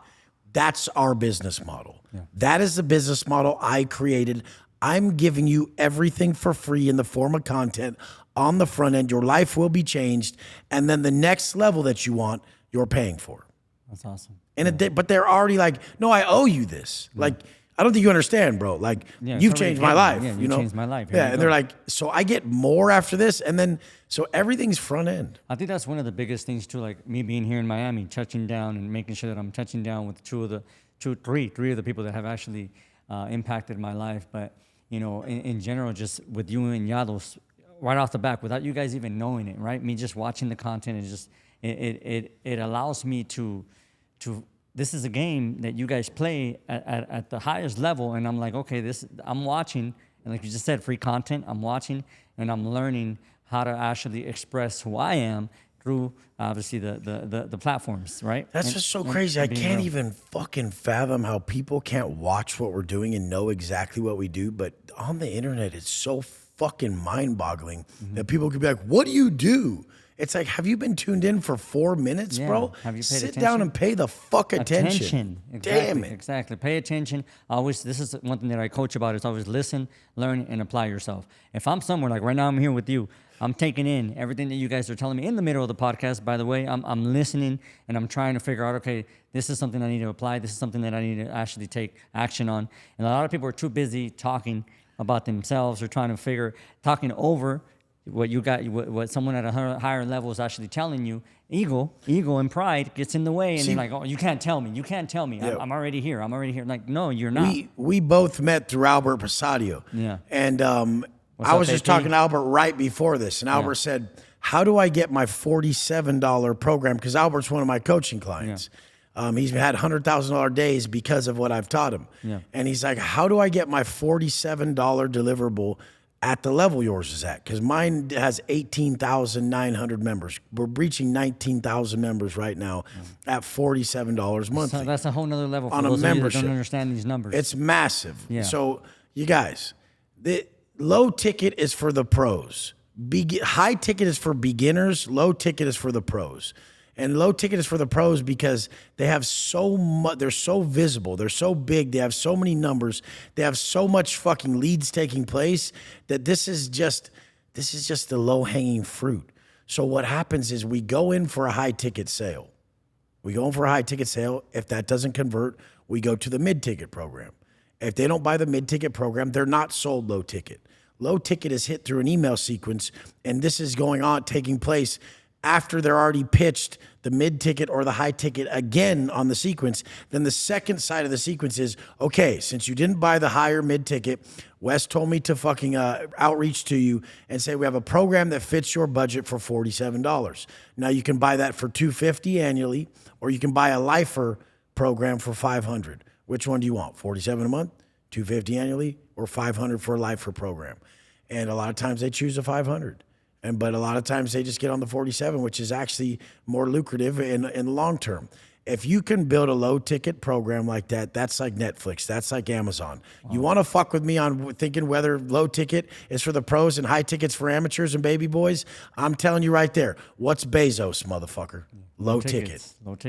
B: That's our business model. Yeah. That is the business model I created. I'm giving you everything for free in the form of content on the front end. Your life will be changed. And then the next level that you want, you're paying for.
A: That's awesome.
B: And but they're already like, no, I owe you this. Yeah. Like, I don't think you understand, bro. Like, you've changed my life.
A: Yeah, you changed my life.
B: Yeah, and they're like, so I get more after this. And then, so everything's front end.
A: I think that's one of the biggest things too, like me being here in Miami, touching down and making sure that I'm touching down with three of the people that have actually impacted my life. But, in general, just with you and Yados, right off the back, without you guys even knowing it, right? Me just watching the content is just, it allows me to this is a game that you guys play at the highest level. And I'm like, okay, I'm watching. And like you just said, free content, I'm watching and I'm learning how to actually express who I am through obviously the platforms, right?
B: That's just so crazy. I can't even fucking fathom how people can't watch what we're doing and know exactly what we do. But on the internet, it's so fucking mind-boggling that people could be like, what do you do? It's like, have you been tuned in for 4 minutes, bro?
A: Have you paid
B: Sit
A: attention?
B: down and pay the fuck attention.
A: Exactly,
B: Damn it.
A: Exactly. Pay attention. This is one thing that I coach about is always listen, learn, and apply yourself. If I'm somewhere, like right now I'm here with you, I'm taking in everything that you guys are telling me in the middle of the podcast, by the way. I'm listening and I'm trying to figure out, okay, this is something I need to apply. This is something that I need to actually take action on. And a lot of people are too busy talking about themselves or talking over what someone at a higher level is actually telling you. Ego and pride gets in the way, and they're like, "Oh, you can't tell me. Yeah. I'm already here. Like, no, you're not."
B: We both met through Albert Posadio.
A: Yeah.
B: And I was just talking to Albert right before this, and Albert said, "How do I get my $47 program?" Because Albert's one of my coaching clients. Yeah. He's had $100,000 days because of what I've taught him. Yeah. And he's like, "How do I get my $47 deliverable at the level yours is at?" Because mine has 18,900 members. We're breaching 19,000 members right now at $47 monthly.
A: So that's a whole nother level for
B: on
A: those
B: a membership.
A: Of you that don't understand these numbers.
B: It's massive.
A: Yeah.
B: So you guys, the low ticket is for the pros. High ticket is for beginners. Low ticket is for the pros. And low ticket is for the pros because they have so much, they're so visible, they're so big, they have so many numbers, they have so much fucking leads taking place that this is just the low-hanging fruit. So what happens is we go in for a high ticket sale. If that doesn't convert, we go to the mid-ticket program. If they don't buy the mid-ticket program, they're not sold low ticket. Low ticket is hit through an email sequence, and this is taking place after they're already pitched the mid-ticket or the high ticket again on the sequence. Then the second side of the sequence is, okay, since you didn't buy the higher mid-ticket, Wes told me to fucking outreach to you and say we have a program that fits your budget for $47. Now you can buy that for $250 annually, or you can buy a lifer program for $500. Which one do you want? $47 a month, $250 annually, or $500 for a lifer program? And a lot of times they choose a $500. But a lot of times they just get on the 47, which is actually more lucrative in the long term. If you can build a low ticket program like that, that's like Netflix. That's like Amazon. Wow. You want to fuck with me on thinking whether low ticket is for the pros and high tickets for amateurs and baby boys? I'm telling you right there. What's Bezos, motherfucker? Low ticket.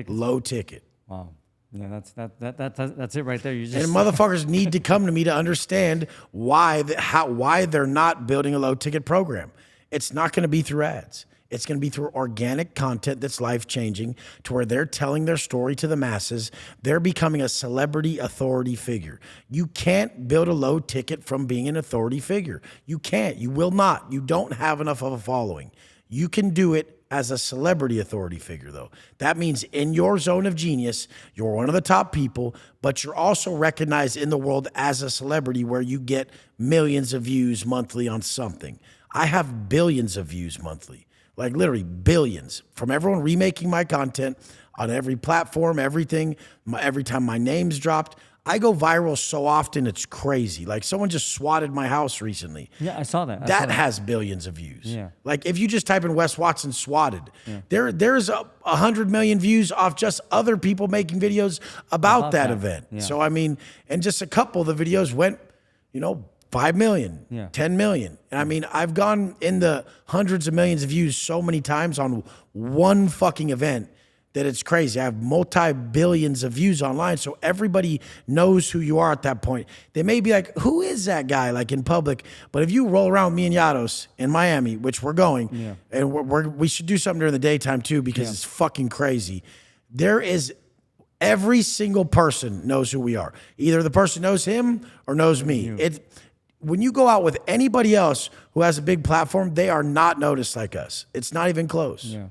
B: Low ticket.
A: Wow. Yeah, that's it right there. You just
B: and motherfuckers need to come to me to understand why they're not building a low ticket program. It's not going to be through ads. It's going to be through organic content that's life-changing to where they're telling their story to the masses. They're becoming a celebrity authority figure. You can't build a low ticket from being an authority figure. You can't. You will not. You don't have enough of a following. You can do it as a celebrity authority figure, though. That means in your zone of genius, you're one of the top people, but you're also recognized in the world as a celebrity where you get millions of views monthly on something. I have billions of views monthly, like literally billions, from everyone remaking my content on every platform, everything. Every time my name's dropped, I go viral so often, it's crazy. Like someone just swatted my house recently.
A: Yeah, I saw that.
B: That has billions of views.
A: Yeah.
B: Like if you just type in Wes Watson swatted, there's 100 million views off just other people making videos about that event.
A: Yeah.
B: So I mean, and just a couple of the videos went, 5 million, 10 million. And I mean, I've gone in the hundreds of millions of views so many times on one fucking event that it's crazy. I have multi-billions of views online, so everybody knows who you are at that point. They may be like, who is that guy, like in public? But if you roll around me and Yados in Miami, which we're going, and we should do something during the daytime too, because it's fucking crazy. Every single person knows who we are. Either the person knows him or knows me. When you go out with anybody else who has a big platform, they are not noticed like us. It's not even close.
A: Yeah.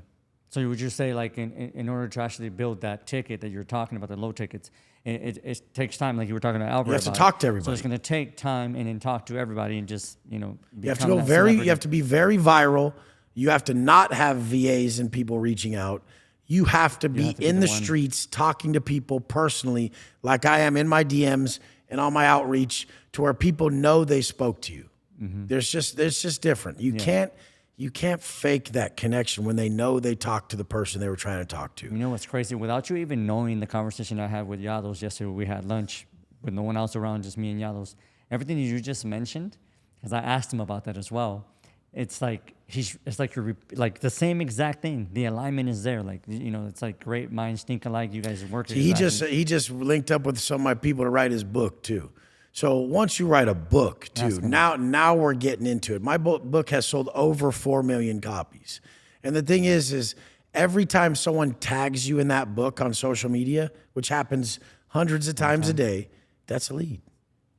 A: So would you say, like, in order to actually build that ticket that you're talking about, the low tickets, it takes time, like you were talking to Alba.
B: You have to talk to everybody.
A: So it's going to take time and then talk to everybody and just,
B: you have to you have to be very viral. You have to not have VAs and people reaching out. You have to be in the streets talking to people personally, like I am in my DMs and on my outreach, to where people know they spoke to you. There's just different. You can't fake that connection when they know they talked to the person they were trying to talk to.
A: You know what's crazy? Without you even knowing the conversation I had with Yados yesterday, we had lunch with no one else around, just me and Yados. Everything you just mentioned, because I asked him about that as well. It's like you're like the same exact thing. The alignment is there. Like, it's like great minds think alike. You guys work.
B: He just linked up with some of my people to write his book too. So once you write a book too, now we're getting into it. My book has sold over 4 million copies. And the thing is every time someone tags you in that book on social media, which happens hundreds of times a day, that's a lead.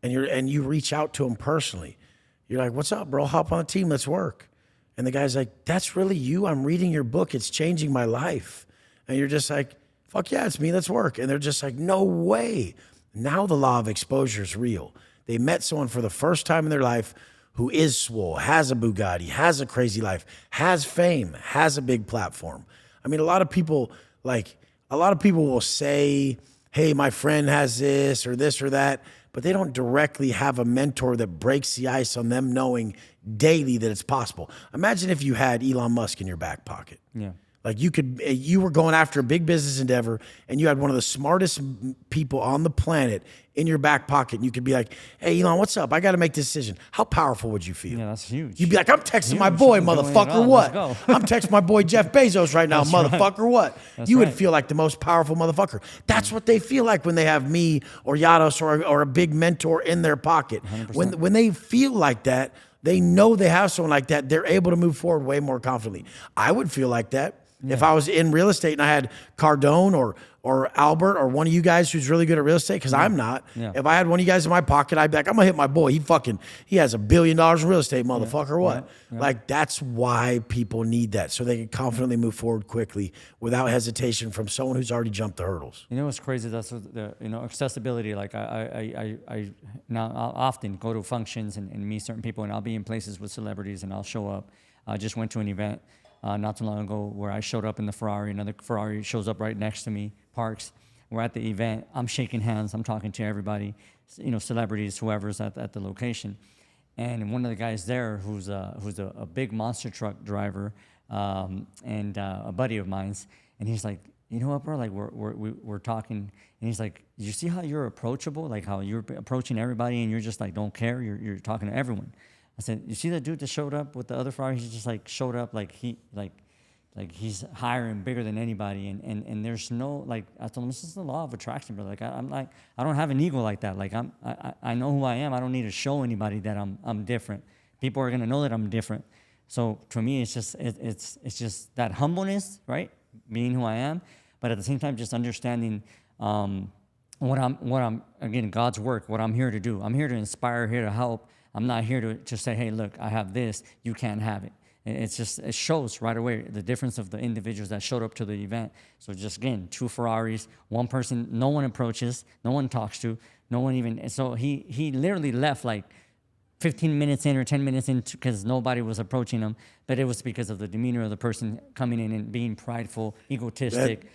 B: And you reach out to them personally. You're like, what's up, bro? Hop on the team, let's work. And the guy's like, that's really you? I'm reading your book. It's changing my life. And you're just like, fuck yeah, it's me, let's work. And they're just like, no way. Now the law of exposure is real. They met someone for the first time in their life who is swole, has a Bugatti, has a crazy life, has fame, has a big platform. I mean, a lot of people will say, hey, my friend has this or that, but they don't directly have a mentor that breaks the ice on them knowing daily that it's possible. Imagine if you had Elon Musk in your back pocket.
A: Yeah.
B: Like you were going after a big business endeavor and you had one of the smartest people on the planet in your back pocket. And you could be like, hey, Elon, what's up? I got to make this decision. How powerful would you feel?
A: Yeah, that's huge.
B: You'd be like, I'm texting my boy, motherfucker, what? I'm texting my boy, Jeff Bezos right now, motherfucker, what? You would feel like the most powerful motherfucker. That's what they feel like when they have me or Yados or a big mentor in their pocket. 100%. When they feel like that, they know they have someone like that, they're able to move forward way more confidently. I would feel like that. Yeah. If I was in real estate and I had Cardone or Albert or one of you guys who's really good at real estate, because I'm not. Yeah. If I had one of you guys in my pocket, I'd be like, I'm gonna hit my boy. He has $1 billion in real estate, motherfucker. What? Yeah. Like, that's why people need that, so they can confidently move forward quickly without hesitation from someone who's already jumped the hurdles.
A: You know what's crazy? That's what accessibility. Like I now I'll often go to functions and meet certain people, and I'll be in places with celebrities, and I'll show up. I just went to an event not too long ago where I showed up in the Ferrari. Another Ferrari shows up right next to me, parks. We're at the event. I'm shaking hands. I'm talking to everybody, celebrities, whoever's at the location. And one of the guys there who's a big monster truck driver and a buddy of mine's, and he's like, you know what, bro? Like we're talking, and he's like, you see how you're approachable? Like how you're approaching everybody and you're just like, don't care. You're talking to everyone. I said, you see that dude that showed up with the other Ferrari? He just like showed up like he's higher and bigger than anybody. And there's no, like, I told him, this is the law of attraction, bro. Like, I'm like, I don't have an ego like that. Like, I know who I am. I don't need to show anybody that I'm different. People are going to know that I'm different. So to me, it's just that humbleness, right? Being who I am. But at the same time, just understanding what I'm, again, God's work, what I'm here to do. I'm here to inspire, here to help. I'm not here to say, hey, look, I have this, you can't have it. It shows right away the difference of the individuals that showed up to the event. So just, again, 2 Ferraris, one person no one approaches, no one talks to, no one even, so he literally left like 15 minutes in or 10 minutes in because nobody was approaching him, but it was because of the demeanor of the person coming in and being prideful, egotistic,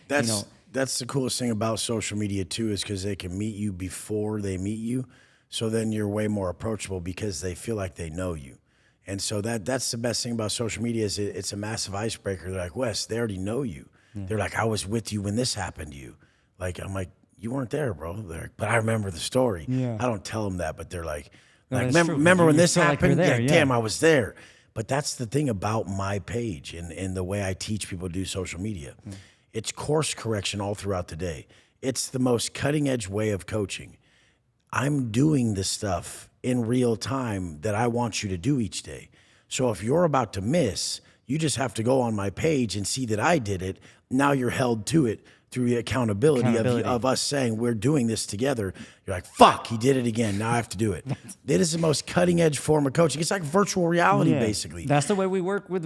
B: that's the coolest thing about social media too, is because they can meet you before they meet you. So then you're way more approachable because they feel like they know you. And so that's the best thing about social media is it's a massive icebreaker. They're like, Wes, they already know you. Yeah. They're like, I was with you when this happened to you. Like, I'm like, you weren't there, bro. They're like, but I remember the story. Yeah. I don't tell them that, but they're like,
A: no,
B: remember when this happened?
A: Like
B: yeah, damn, I was there. But that's the thing about my page and the way I teach people to do social media. It's course correction all throughout the day. It's the most cutting edge way of coaching. I'm doing the stuff in real time that I want you to do each day. So if you're about to miss, you just have to go on my page and see that I did it. Now you're held to it through the accountability. Of us saying we're doing this together. You're like, fuck, he did it again. Now I have to do it. That is the most cutting edge form of coaching. It's like virtual reality, basically.
A: That's the way we work with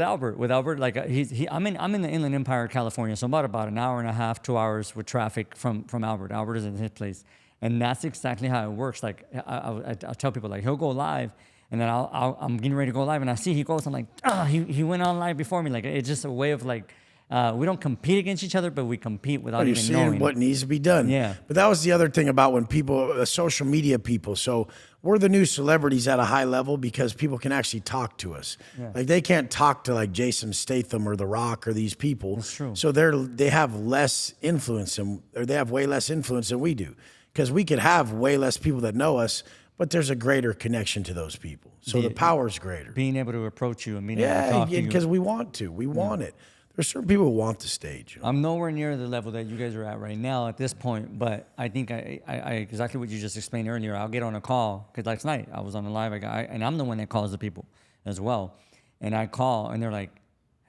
A: Albert. With Albert, like I'm in the Inland Empire, California, so about an hour and a half, 2 hours with traffic from Albert. Albert is in his place, and that's exactly how it works. Like I tell people, like he'll go live. And then I'm getting ready to go live, and I see he goes. I'm like, he went on live before me. Like it's just a way of like, we don't compete against each other, but we compete without even knowing.
B: You're seeing what needs to be done.
A: Yeah.
B: But that was the other thing about when people, social media people. So we're the new celebrities at a high level because people can actually talk to us. Yeah. Like they can't talk to like Jason Statham or The Rock or these people.
A: That's true.
B: So they have less influence, or they have way less influence than we do, because we could have way less people that know us. But there's a greater connection to those people. So the power's greater.
A: Being able to approach you and being able to talk to you.
B: Because we want to. We want it. There's certain people who want the stage. You know?
A: I'm nowhere near the level that you guys are at right now at this point, but I think I exactly what you just explained earlier. I'll get on a call, because last night I was on a live, and I'm the one that calls the people as well. And I call, and they're like,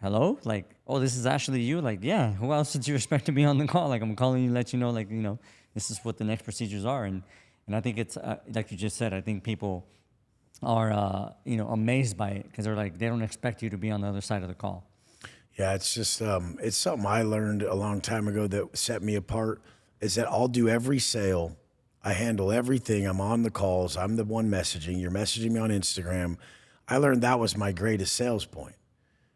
A: hello? Like, oh, this is actually you? Like, yeah, who else did you expect to be on the call? Like, I'm calling you to let you know, like, this is what the next procedures are. And I think it's, like you just said, I think people are, amazed by it, because they're like, they don't expect you to be on the other side of the call.
B: Yeah, it's just, it's something I learned a long time ago that set me apart, is that I'll do every sale. I handle everything. I'm on the calls. I'm the one messaging. You're messaging me on Instagram. I learned that was my greatest sales point,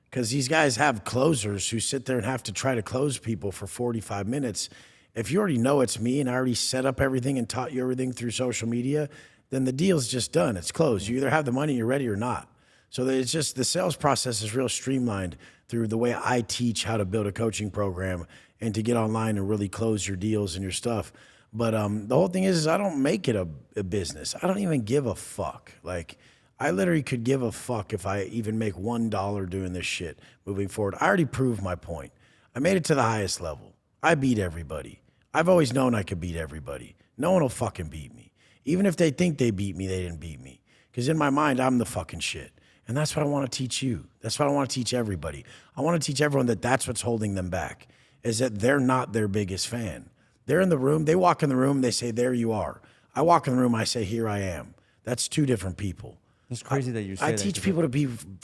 B: because these guys have closers who sit there and have to try to close people for 45 minutes. If you already know it's me and I already set up everything and taught you everything through social media, then the deal's just done. It's closed. You either have the money, you're ready, or not. So it's just, the sales process is real streamlined through the way I teach how to build a coaching program and to get online and really close your deals and your stuff. But the whole thing is I don't make it a business. I don't even give a fuck. Like, I literally could give a fuck if I even make $1 doing this shit moving forward. I already proved my point. I made it to the highest level. I beat everybody. I've always known I could beat everybody. No one will fucking beat me. Even if they think they beat me, they didn't beat me. Because in my mind, I'm the fucking shit. And that's what I want to teach you. That's what I want to teach everybody. I want to teach everyone that that's what's holding them back, is that they're not their biggest fan. They're in the room. They walk in the room. They say, there you are. I walk in the room. I say, here I am. That's two different people.
A: It's crazy that you say that.
B: I teach people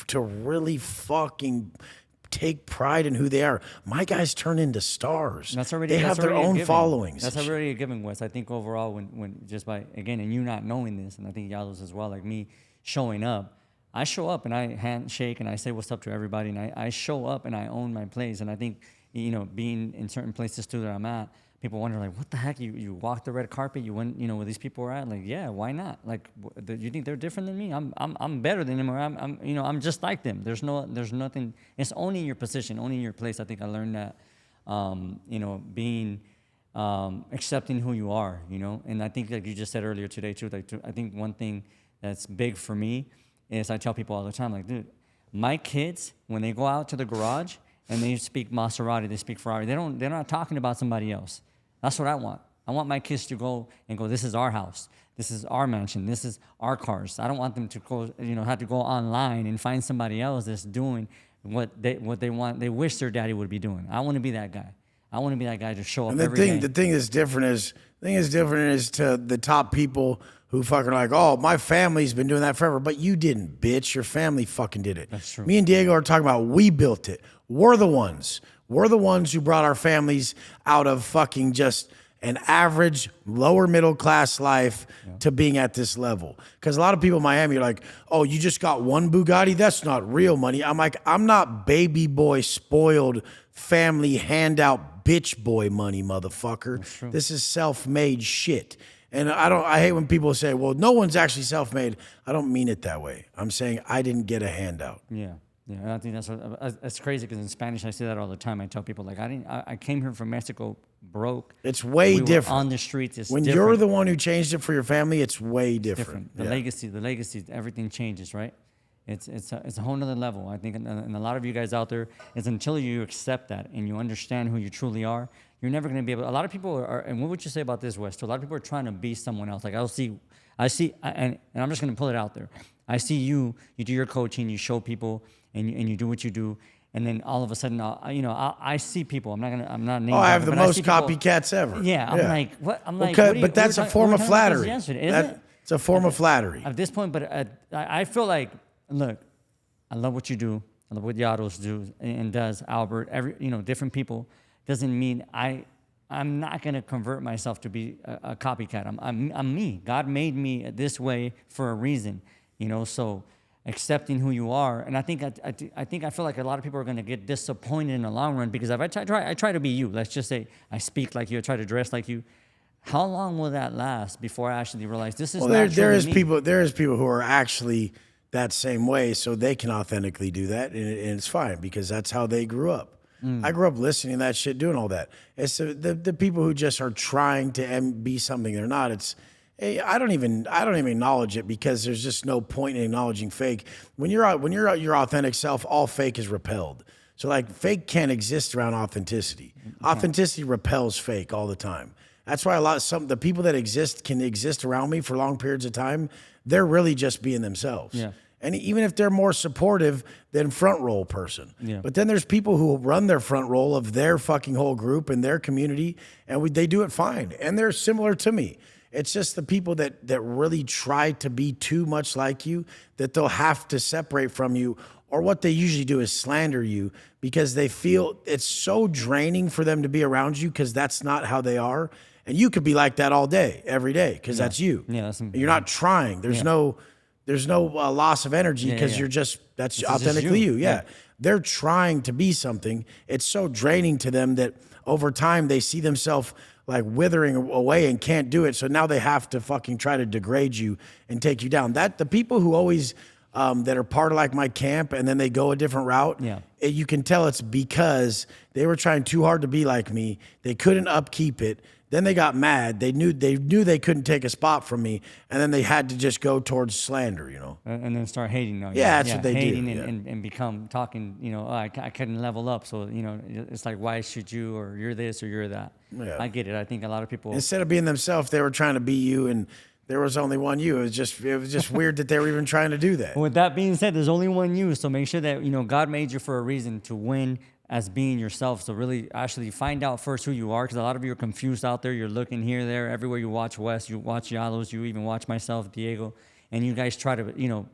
B: to really fucking take pride in who they are. My guys turn into stars. They have their own followings.
A: That's already a given, Wes. I think overall, when just by, again, and you not knowing this, and I think Yalos as well, like me showing up, I show up and I handshake and I say what's up to everybody, and I show up and I own my place. And I think, being in certain places too that I'm at, people wonder, like, what the heck? You walked the red carpet, you went, where these people are at? Like, yeah, why not? Like, you think they're different than me? I'm better than them, or I'm just like them. There's nothing. It's owning your position, owning your place. I think I learned that, being, accepting who you are, And I think, like you just said earlier today too, I think one thing that's big for me is I tell people all the time, like, dude, my kids, when they go out to the garage and they speak Maserati, they speak Ferrari, they're not talking about somebody else. That's what I want. I want my kids to go, this is our house. This is our mansion. This is our cars. I don't want them to go, have to go online and find somebody else that's doing what they want. They wish their daddy would be doing. I want to be that guy. I want to be that guy to show up every day.
B: The thing is different is to the top people who fucking are like, oh, my family's been doing that forever, but you didn't, bitch. Your family fucking did it.
A: That's true.
B: Me and Diego are talking about, we built it. We're the ones. We're the ones who brought our families out of fucking just an average lower middle class life to being at this level. Because a lot of people in Miami are like, oh, you just got one Bugatti? That's not real money. I'm like, I'm not baby boy spoiled family handout bitch boy money, motherfucker. This is self-made shit. And I hate when people say, well, no one's actually self-made. I don't mean it that way. I'm saying I didn't get a handout.
A: Yeah. Yeah, I think that's crazy because in Spanish I say that all the time. I tell people like I came here from Mexico broke.
B: It's way different
A: on the streets. It's
B: when
A: different.
B: you're the one who changed it for your family. It's way different.
A: The legacy, everything changes, right? It's a whole nother level. I think, and a lot of you guys out there, is until you accept that and you understand who you truly are, you're never going to be able. A lot of people are, and what would you say about this, Wes? A lot of people are trying to be someone else. Like I see, and I'm just going to pull it out there. I see you do your coaching, you show people, and you do what you do, and then all of a sudden, I see people. I'm not naming.
B: Oh, I have the most
A: people,
B: copycats ever.
A: Yeah, I'm like, what? I'm like,
B: but that's a form of flattery. It's a form of flattery.
A: At this point, but I feel like, look, I love what you do. I love what Yados do and does. Albert, different people. Doesn't mean I'm not gonna convert myself to be a copycat. I'm me. God made me this way for a reason. So accepting who you are, and I feel like a lot of people are going to get disappointed in the long run because if I try to be you, let's just say I speak like you, I try to dress like you. How long will that last before I actually realize this is? Well,
B: there is people who are actually that same way, so they can authentically do that, and it's fine because that's how they grew up. I grew up listening to that shit, doing all that. It's the people who just are trying to be something they're not. I don't even acknowledge it because there's just no point in acknowledging fake. When you're your authentic self, all fake is repelled. So like fake can't exist around authenticity. Authenticity repels fake all the time. That's why the people that can exist around me for long periods of time, they're really just being themselves. Yeah. And even if they're more supportive than front roll person. Yeah. But then there's people who run their front roll of their fucking whole group and their community, and they do it fine. And they're similar to me. It's just the people that really try to be too much like you that they'll have to separate from you, or what they usually do is slander you because they feel it's so draining for them to be around you because that's not how they are. And you could be like that all day, every day, because that's you. Yeah, you're not trying. There's no loss of energy because that's authentically you. Yeah. They're trying to be something. It's so draining to them that over time they see themselves like withering away and can't do it. So now they have to fucking try to degrade you and take you down. The people who always that are part of like my camp and then they go a different route, you can tell it's because they were trying too hard to be like me. They couldn't upkeep it. Then they got mad. They knew they couldn't take a spot from me, and then they had to just go towards slander,
A: and then start hating.
B: That's what they
A: hating
B: do.
A: And become talking. I couldn't level up, so it's like, why should you, or you're this or you're that. Yeah. I get it. I think a lot of people,
B: instead of being themselves, they were trying to be you, and there was only one you. It was just weird that they were even trying to do that.
A: With that being said, there's only one you, so make sure that God made you for a reason to win as being yourself. So really actually find out first who you are, because a lot of you are confused out there. You're looking here, there, everywhere. You watch Wes, you watch Yalos, you even watch myself, Diego, and you guys try to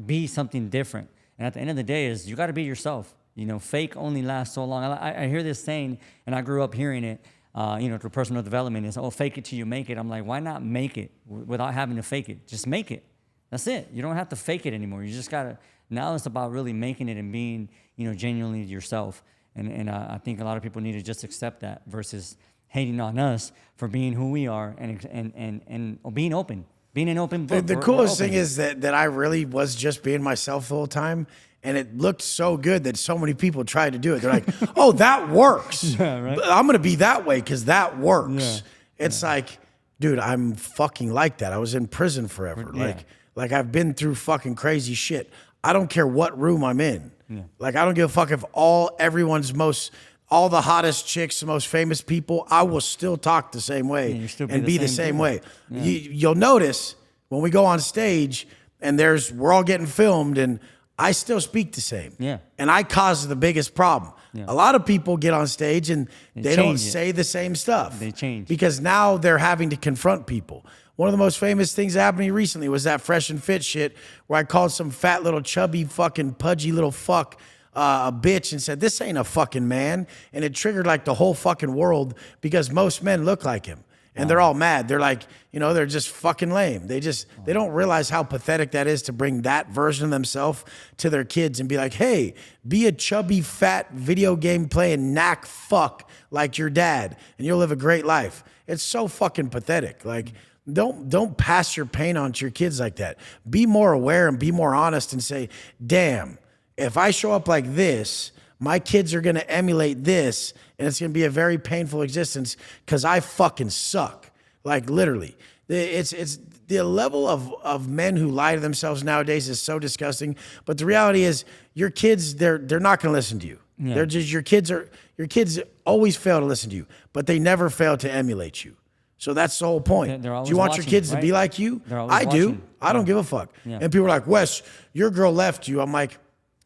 A: be something different. And at the end of the day is you got to be yourself. Fake only lasts so long. I hear this saying, and I grew up hearing it, through personal development, is, oh, fake it till you make it. I'm like, why not make it without having to fake it? Just make it. That's it. You don't have to fake it anymore. You just got to, now it's about really making it and being, genuinely yourself. And I think a lot of people need to just accept that versus hating on us for being who we are and being open, being an open book.
B: The coolest thing is that I really was just being myself the whole time. And it looked so good that so many people tried to do it. They're like, oh, that works. Yeah, right? I'm going to be that way because that works. Yeah. It's like, dude, I'm fucking like that. I was in prison forever. Yeah. Like I've been through fucking crazy shit. I don't care what room I'm in. Yeah. Like, I don't give a fuck if all the hottest chicks, the most famous people, I will still talk the same way and be the same way. Yeah. You'll notice when we go on stage and we're all getting filmed and I still speak the same. Yeah. And I cause the biggest problem. Yeah. A lot of people get on stage and they don't say the same stuff.
A: They change.
B: Because now they're having to confront people. One of the most famous things that happened to me recently was that Fresh and Fit shit where I called some fat little chubby fucking pudgy little fuck a bitch and said, this ain't a fucking man. And it triggered like the whole fucking world because most men look like him. And they're all mad. They're like, you know, they're just fucking lame. They don't realize how pathetic that is to bring that version of themselves to their kids and be like, hey, be a chubby, fat, video game playing knack fuck like your dad and you'll live a great life. It's so fucking pathetic. Like, don't pass your pain on to your kids like that. Be more aware and be more honest and say, damn, if I show up like this, my kids are going to emulate this, and it's going to be a very painful existence because I fucking suck. Like, literally. It's the level of men who lie to themselves nowadays is so disgusting. But the reality is, your kids, they're not going to listen to you. Yeah. They're just your kids always fail to listen to you, but they never fail to emulate you. So that's the whole point. Do you want your kids to be like you? I do. I don't give a fuck. Yeah. And people are like, Wes, your girl left you. I'm like,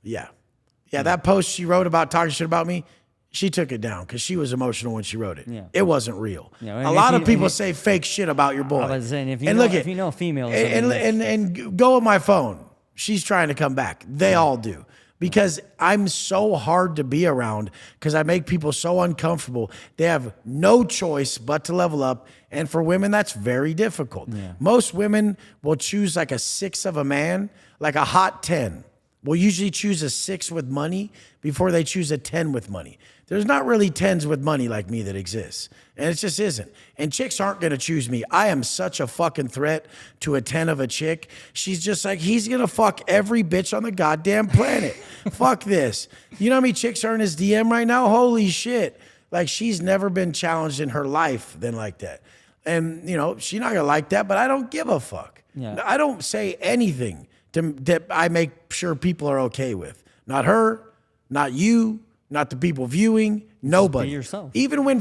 B: yeah. Yeah, that post she wrote about talking shit about me, she took it down because she was emotional when she wrote it. Yeah. It wasn't real. Yeah, a lot of people say fake shit about your boy. I was saying, if you know females. And go with my phone. She's trying to come back. They all do. Because I'm so hard to be around because I make people so uncomfortable. They have no choice but to level up. And for women, that's very difficult. Yeah. Most women will choose like a 6 of a man, like a hot 10. Will usually choose a 6 with money before they choose a 10 with money. There's not really 10s with money like me that exists. And it just isn't. And chicks aren't going to choose me. I am such a fucking threat to a 10 of a chick. She's just like, he's going to fuck every bitch on the goddamn planet. Fuck this. You know how many chicks are in his DM right now? Holy shit. Like, she's never been challenged in her life than like that. And, you know, she's not going to like that, but I don't give a fuck. Yeah. I don't say anything that I make sure people are okay with. Not her, not you, not the people viewing, nobody. Just be yourself. Even when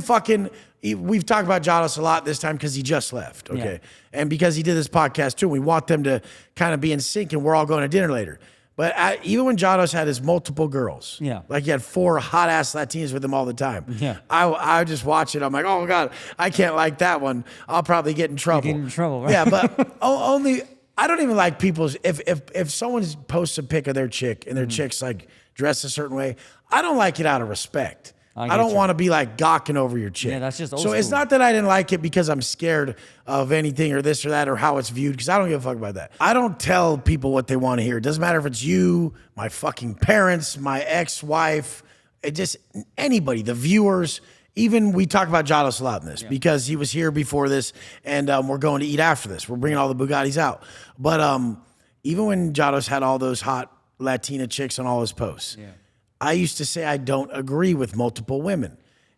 B: we've talked about Jados a lot this time because he just left, okay? Yeah. And because he did this podcast too, we want them to kind of be in sync and we're all going to dinner later. But even when Jados had his multiple girls, like he had 4 hot-ass Latinas with him all the time, I just watch it. I'm like, oh, God, I can't like that one. I'll probably get in trouble.
A: You get in trouble, right?
B: Yeah, but only... I don't even like people's, if someone posts a pic of their chick and their chick's like dressed a certain way, I don't like it out of respect. I don't want to be like gawking over your chick.
A: Yeah, that's just old
B: So
A: school.
B: It's not that I didn't like it because I'm scared of anything or this or that or how it's viewed, because I don't give a fuck about that. I don't tell people what they want to hear. It doesn't matter if it's you, my fucking parents, my ex-wife, just anybody, the viewers. Even we talk about Jados a lot in this because he was here before this, and we're going to eat after this. We're bringing all the Bugattis out. But even when Jados had all those hot Latina chicks on all his posts, I used to say I don't agree with multiple women.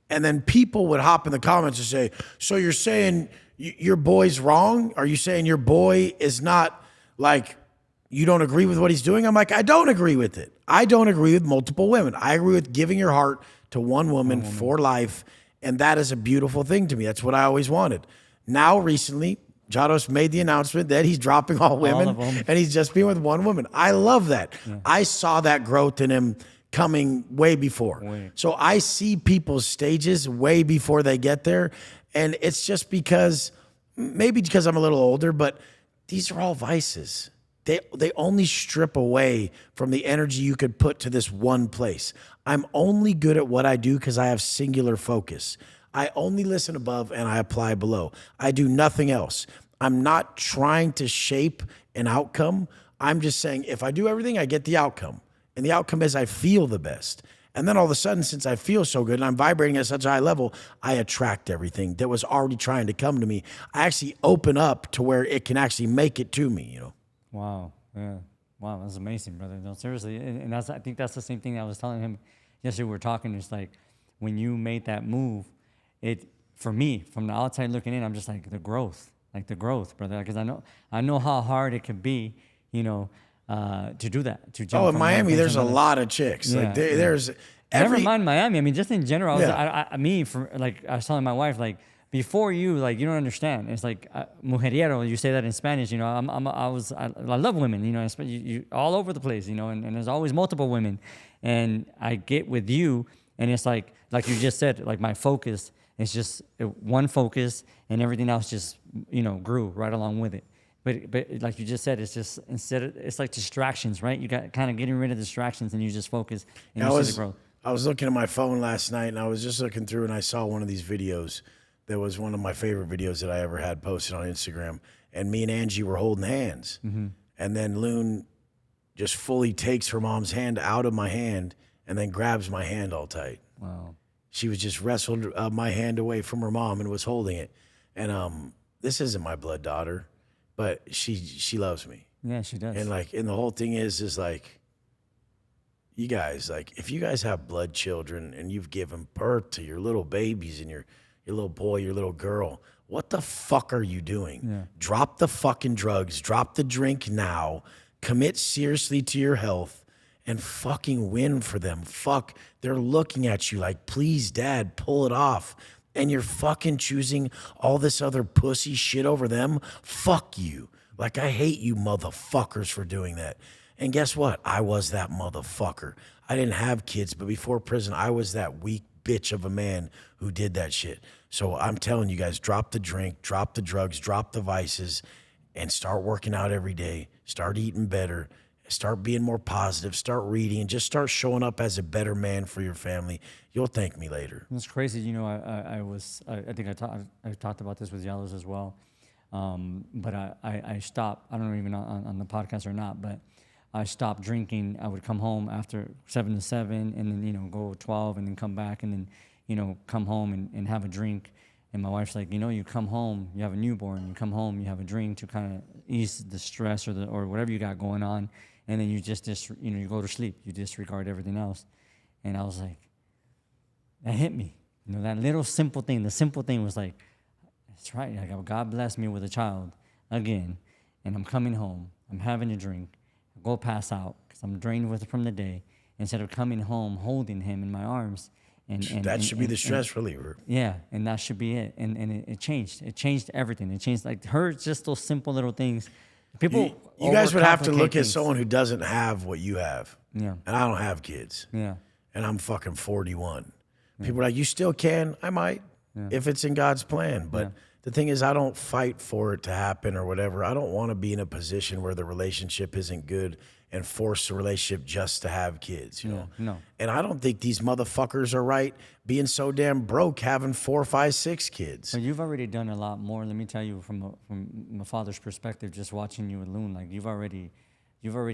B: And then people would hop in the comments and say, so you're saying your boy's wrong? Are you saying your boy is not like, you don't agree with what he's doing? I'm like, I don't agree with it. I don't agree with multiple women. I agree with giving your heart to one woman for life, and that is a beautiful thing to me. That's what I always wanted. Now, recently, Jados made the announcement that he's dropping all women, and he's just being with one woman. I love that. Yeah. I saw that growth in him coming way before. So I see people's stages way before they get there, and it's just because, maybe because I'm a little older, but these are all vices. They only strip away from the energy you could put to this one place. I'm only good at what I do because I have singular focus. I only listen above and I apply below. I do nothing else. I'm not trying to shape an outcome. I'm just saying if I do everything, I get the outcome. And the outcome is I feel the best. And then all of a sudden, since I feel so good and I'm vibrating at such a high level, I attract everything that was already trying to come to me. I actually open up to where it can actually make it to me, you know?
A: Wow. Yeah. Wow. That's amazing, brother. No, seriously. And I think that's the same thing I was telling him yesterday. We were talking. It's like when you made that move, for me, from the outside looking in, I'm just like the growth, brother. Because I know how hard it can be, you know, to do that. To jump
B: in Miami, there's a lot of chicks. Like there's
A: never mind Miami. I mean, just in general, I was telling my wife, like, before you, like, you don't understand. It's like mujeriero. You say that in Spanish, you know. I love women, you know. You all over the place, you know. And there's always multiple women, and I get with you, and it's like you just said, like my focus is just one focus, and everything else just, you know, grew right along with it. But like you just said, it's just it's like distractions, right? You got kind of getting rid of distractions, and you just focus and you see the growth.
B: I was looking at my phone last night, and I was just looking through, and I saw one of these videos that was one of my favorite videos that I ever had posted on Instagram. And me and Angie were holding hands. And then Loon just fully takes her mom's hand out of my hand and then grabs my hand all tight.
A: Wow.
B: She was just wrestled my hand away from her mom and was holding it. And this isn't my blood daughter, but she loves me.
A: Yeah, she does.
B: And and the whole thing is like, you guys, like, if you guys have blood children and you've given birth to your little babies and your little boy, your little girl, what the fuck are you doing?
A: Yeah.
B: Drop the fucking drugs, drop the drink now, commit seriously to your health, and fucking win for them. Fuck, they're looking at you like, please, Dad, pull it off. And you're fucking choosing all this other pussy shit over them. Fuck you. Like, I hate you motherfuckers for doing that. And guess what? I was that motherfucker. I didn't have kids, but before prison, I was that weak bitch of a man who did that shit. So I'm telling you guys, drop the drink, drop the drugs, drop the vices, and start working out every day. Start eating better. Start being more positive. Start reading, and just start showing up as a better man for your family. You'll thank me later.
A: It's crazy. You know, I think I talked about this with Yellows as well. But I stopped. I don't know even on the podcast or not, but I stopped drinking. I would come home after 7 to 7 and then, you know, go 12 and then come back and then, you know, come home and have a drink. And my wife's like, you know, you come home, you have a newborn, you come home, you have a drink to kind of ease the stress or whatever you got going on. And then you just you know, you go to sleep, you disregard everything else. And I was like, that hit me. You know, that little simple thing, the simple thing was like, that's right. Like, God blessed me with a child again. And I'm coming home, I'm having a drink. Go pass out because I'm drained from the day, instead of coming home holding him in my arms. And
B: that should be the stress reliever.
A: Yeah, and that should be it. And it changed. It changed everything. It changed, like, just those simple little things. People,
B: you guys would have to look
A: things.
B: at someone who doesn't have what you have.
A: Yeah.
B: And I don't have kids.
A: Yeah.
B: And I'm fucking 41. People are like, you still can? I might, if it's in God's plan. But the thing is, I don't fight for it to happen or whatever. I don't want to be in a position where the relationship isn't good and force the relationship just to have kids, you know?
A: No.
B: And I don't think these motherfuckers are right being so damn broke having 4, 5, 6 kids.
A: But you've already done a lot more. Let me tell you, from my father's perspective, just watching you with Loon, like, you've already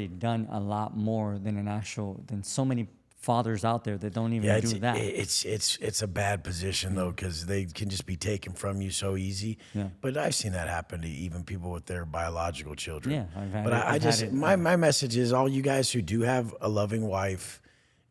A: done a lot more than so many fathers out there that don't even do that.
B: It's a bad position though, because they can just be taken from you so easy. Yeah. But I've seen that happen to even people with their biological children.
A: Yeah, I've had it.
B: My message is, all you guys who do have a loving wife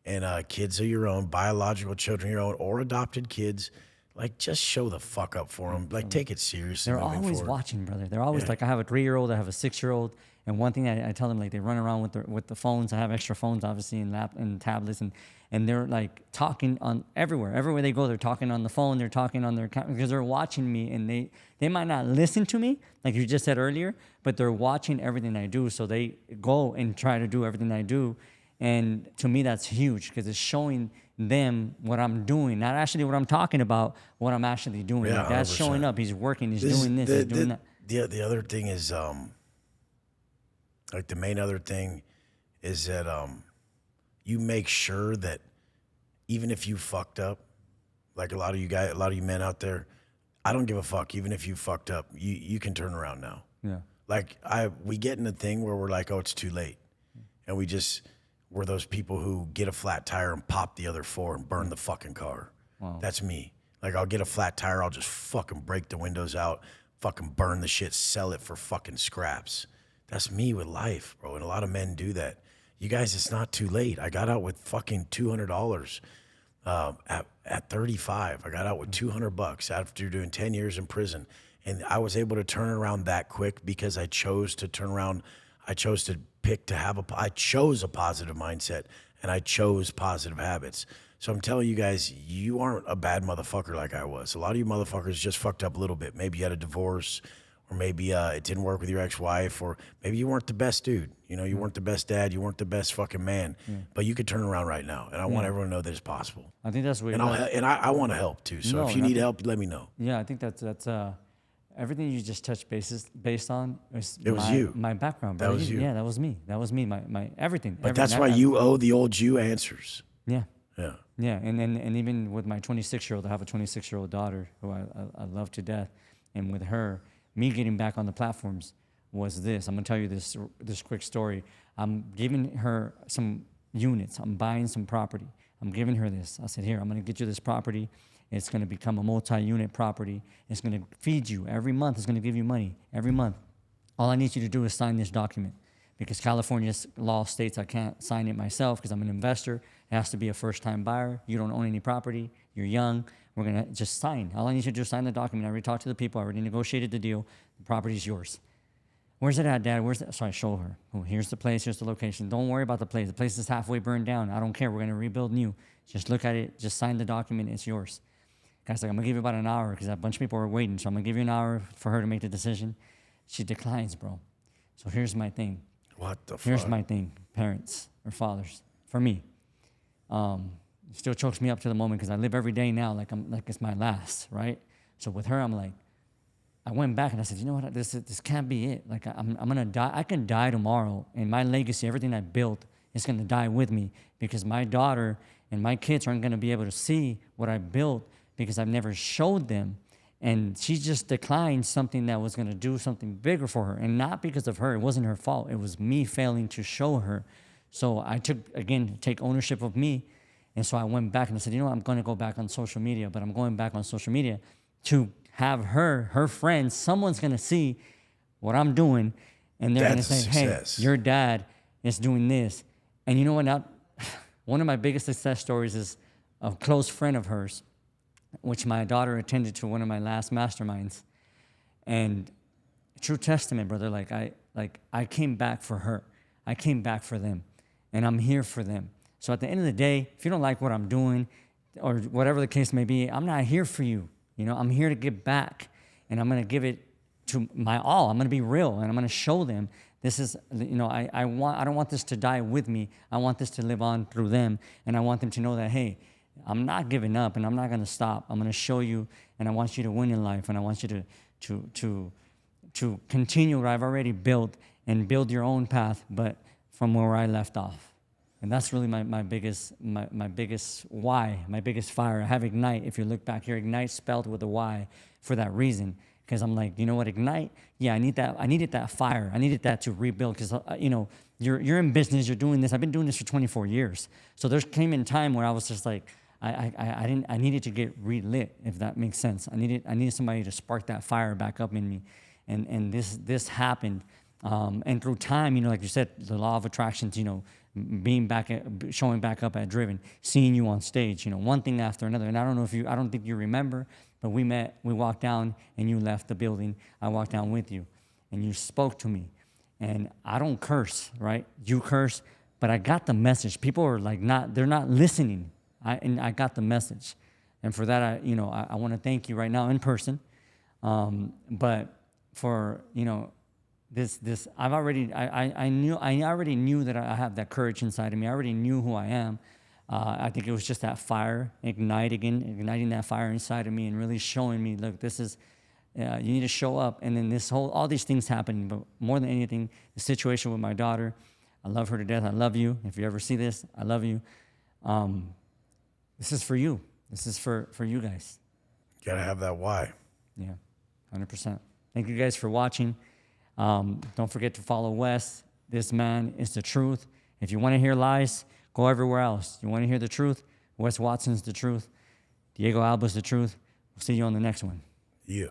B: and kids of your own, biological children of your own, or adopted kids, like, just show the fuck up for them. Like, take it seriously.
A: They're always watching, brother. They're always like, I have a 3-year-old, I have a 6-year-old. And one thing I tell them, like, they run around with the phones. I have extra phones, obviously, and tablets, and they're like talking on everywhere they go. They're talking on the phone. They're talking on their because they're watching me, and they might not listen to me, like you just said earlier, but they're watching everything I do. So they go and try to do everything I do, and to me that's huge because it's showing them what I'm doing, not actually what I'm talking about, what I'm actually doing.
B: Yeah,
A: like, that's
B: 100%.
A: Showing up. He's working. He's doing this. He's doing that.
B: The other thing is, like, the main other thing is that you make sure that even if you fucked up, like a lot of you men out there, I don't give a fuck. Even if you fucked up, you can turn around now.
A: Yeah.
B: Like, we get in a thing where we're like, oh, it's too late. And we're those people who get a flat tire and pop the other 4 and burn the fucking car.
A: Wow.
B: That's me. Like, I'll get a flat tire, I'll just fucking break the windows out, fucking burn the shit, sell it for fucking scraps. That's me with life, bro. And a lot of men do that. You guys, it's not too late. I got out with fucking $200 at 35. I got out with $200 after doing 10 years in prison. And I was able to turn it around that quick because I chose to turn around. I chose to I chose a positive mindset, and I chose positive habits. So I'm telling you guys, you aren't a bad motherfucker like I was. A lot of you motherfuckers just fucked up a little bit. Maybe you had a divorce, or maybe it didn't work with your ex-wife, or maybe you weren't the best dude. You know, you weren't the best dad, you weren't the best fucking man. But you could turn around right now, and I want everyone to know that it's possible.
A: I think that's what.
B: And I want to help too. So if you need help, let me know.
A: Yeah, I think that's everything you just touched based on.
B: Was you.
A: My background, bro.
B: That was you.
A: Yeah, that was me. That was me. My everything.
B: But that's why you owe the old you answers.
A: Yeah.
B: Yeah.
A: Yeah, and even with my 26-year-old, I have a 26-year-old daughter who I love to death. And with her, me getting back on the platforms was this. I'm gonna tell you this quick story. I'm giving her some units. I'm buying some property. I'm giving her this. I said, here, I'm gonna get you this property. It's gonna become a multi-unit property. It's gonna feed you every month. It's gonna give you money every month. All I need you to do is sign this document, because California's law states I can't sign it myself because I'm an investor. It has to be a first-time buyer. You don't own any property. You're young. We're going to just sign. All I need you to do is sign the document. I already talked to the people. I already negotiated the deal. The property's yours. Where's it at, Dad? Where's that? So I show her. Oh, here's the place. Here's the location. Don't worry about the place. The place is halfway burned down. I don't care. We're going to rebuild new. Just look at it. Just sign the document. It's yours. Guy's like, I'm going to give you about an hour because a bunch of people are waiting. So I'm going to give you an hour for her to make the decision. She declines, bro. So here's my thing.
B: What the fuck?
A: Here's my thing, parents or fathers, for me. It still chokes me up to the moment because I live every day now like it's my last, right? So with her, I'm like, I went back and I said, you know what, this can't be it. Like I'm gonna die. I can die tomorrow, and my legacy, everything I built, is gonna die with me because my daughter and my kids aren't gonna be able to see what I built because I've never showed them. And she just declined something that was going to do something bigger for her. And not because of her. It wasn't her fault. It was me failing to show her. So I take ownership of me. And so I went back and I said, you know what? I'm going to go back on social media. But I'm going back on social media to have her friends, someone's going to see what I'm doing. And they're going to say, hey, your dad is doing this. And you know what? Now, one of my biggest success stories is a close friend of hers, which my daughter attended to one of my last masterminds. And true testament, brother, I came back for her. I came back for them. And I'm here for them. So at the end of the day, if you don't like what I'm doing or whatever the case may be, I'm not here for you. You know, I'm here to give back, and I'm going to give it to my all. I'm going to be real, and I'm going to show them this is, you know, I don't want this to die with me. I want this to live on through them. And I want them to know that, hey, I'm not giving up, and I'm not going to stop. I'm going to show you, and I want you to win in life, and I want you to continue what I've already built and build your own path, but from where I left off. And that's really my biggest why, my biggest fire. I have Ignyte. If you look back here, Ignyte spelled with a Y for that reason. Because I'm like, you know what, Ignyte? Yeah, I needed that fire. I needed that to rebuild. Because you know, you're in business. You're doing this. I've been doing this for 24 years. So there came in time where I was just like, I needed to get relit, if that makes sense. I needed somebody to spark that fire back up in me, and this happened. And through time, you know, like you said, the law of attractions, you know, showing back up at Driven, seeing you on stage, you know, one thing after another. And I don't think you remember, but we met, we walked down, and you left the building. I walked down with you, and you spoke to me. And I don't curse, right? You curse, but I got the message. People are like they're not listening. And I got the message. And for that, I want to thank you right now in person. But for, you know, this I already knew that I have that courage inside of me. I already knew who I am. I think it was just that fire, igniting that fire inside of me and really showing me, look, this is, you need to show up. And then all these things happen, but more than anything, the situation with my daughter, I love her to death. I love you. If you ever see this, I love you. This is for you. This is for you guys.
B: You gotta have that why.
A: Yeah, 100%. Thank you guys for watching. Don't forget to follow Wes. This man is the truth. If you want to hear lies, go everywhere else. You want to hear the truth? Wes Watson's the truth. Diego Alba's the truth. We'll see you on the next one.
B: Yeah.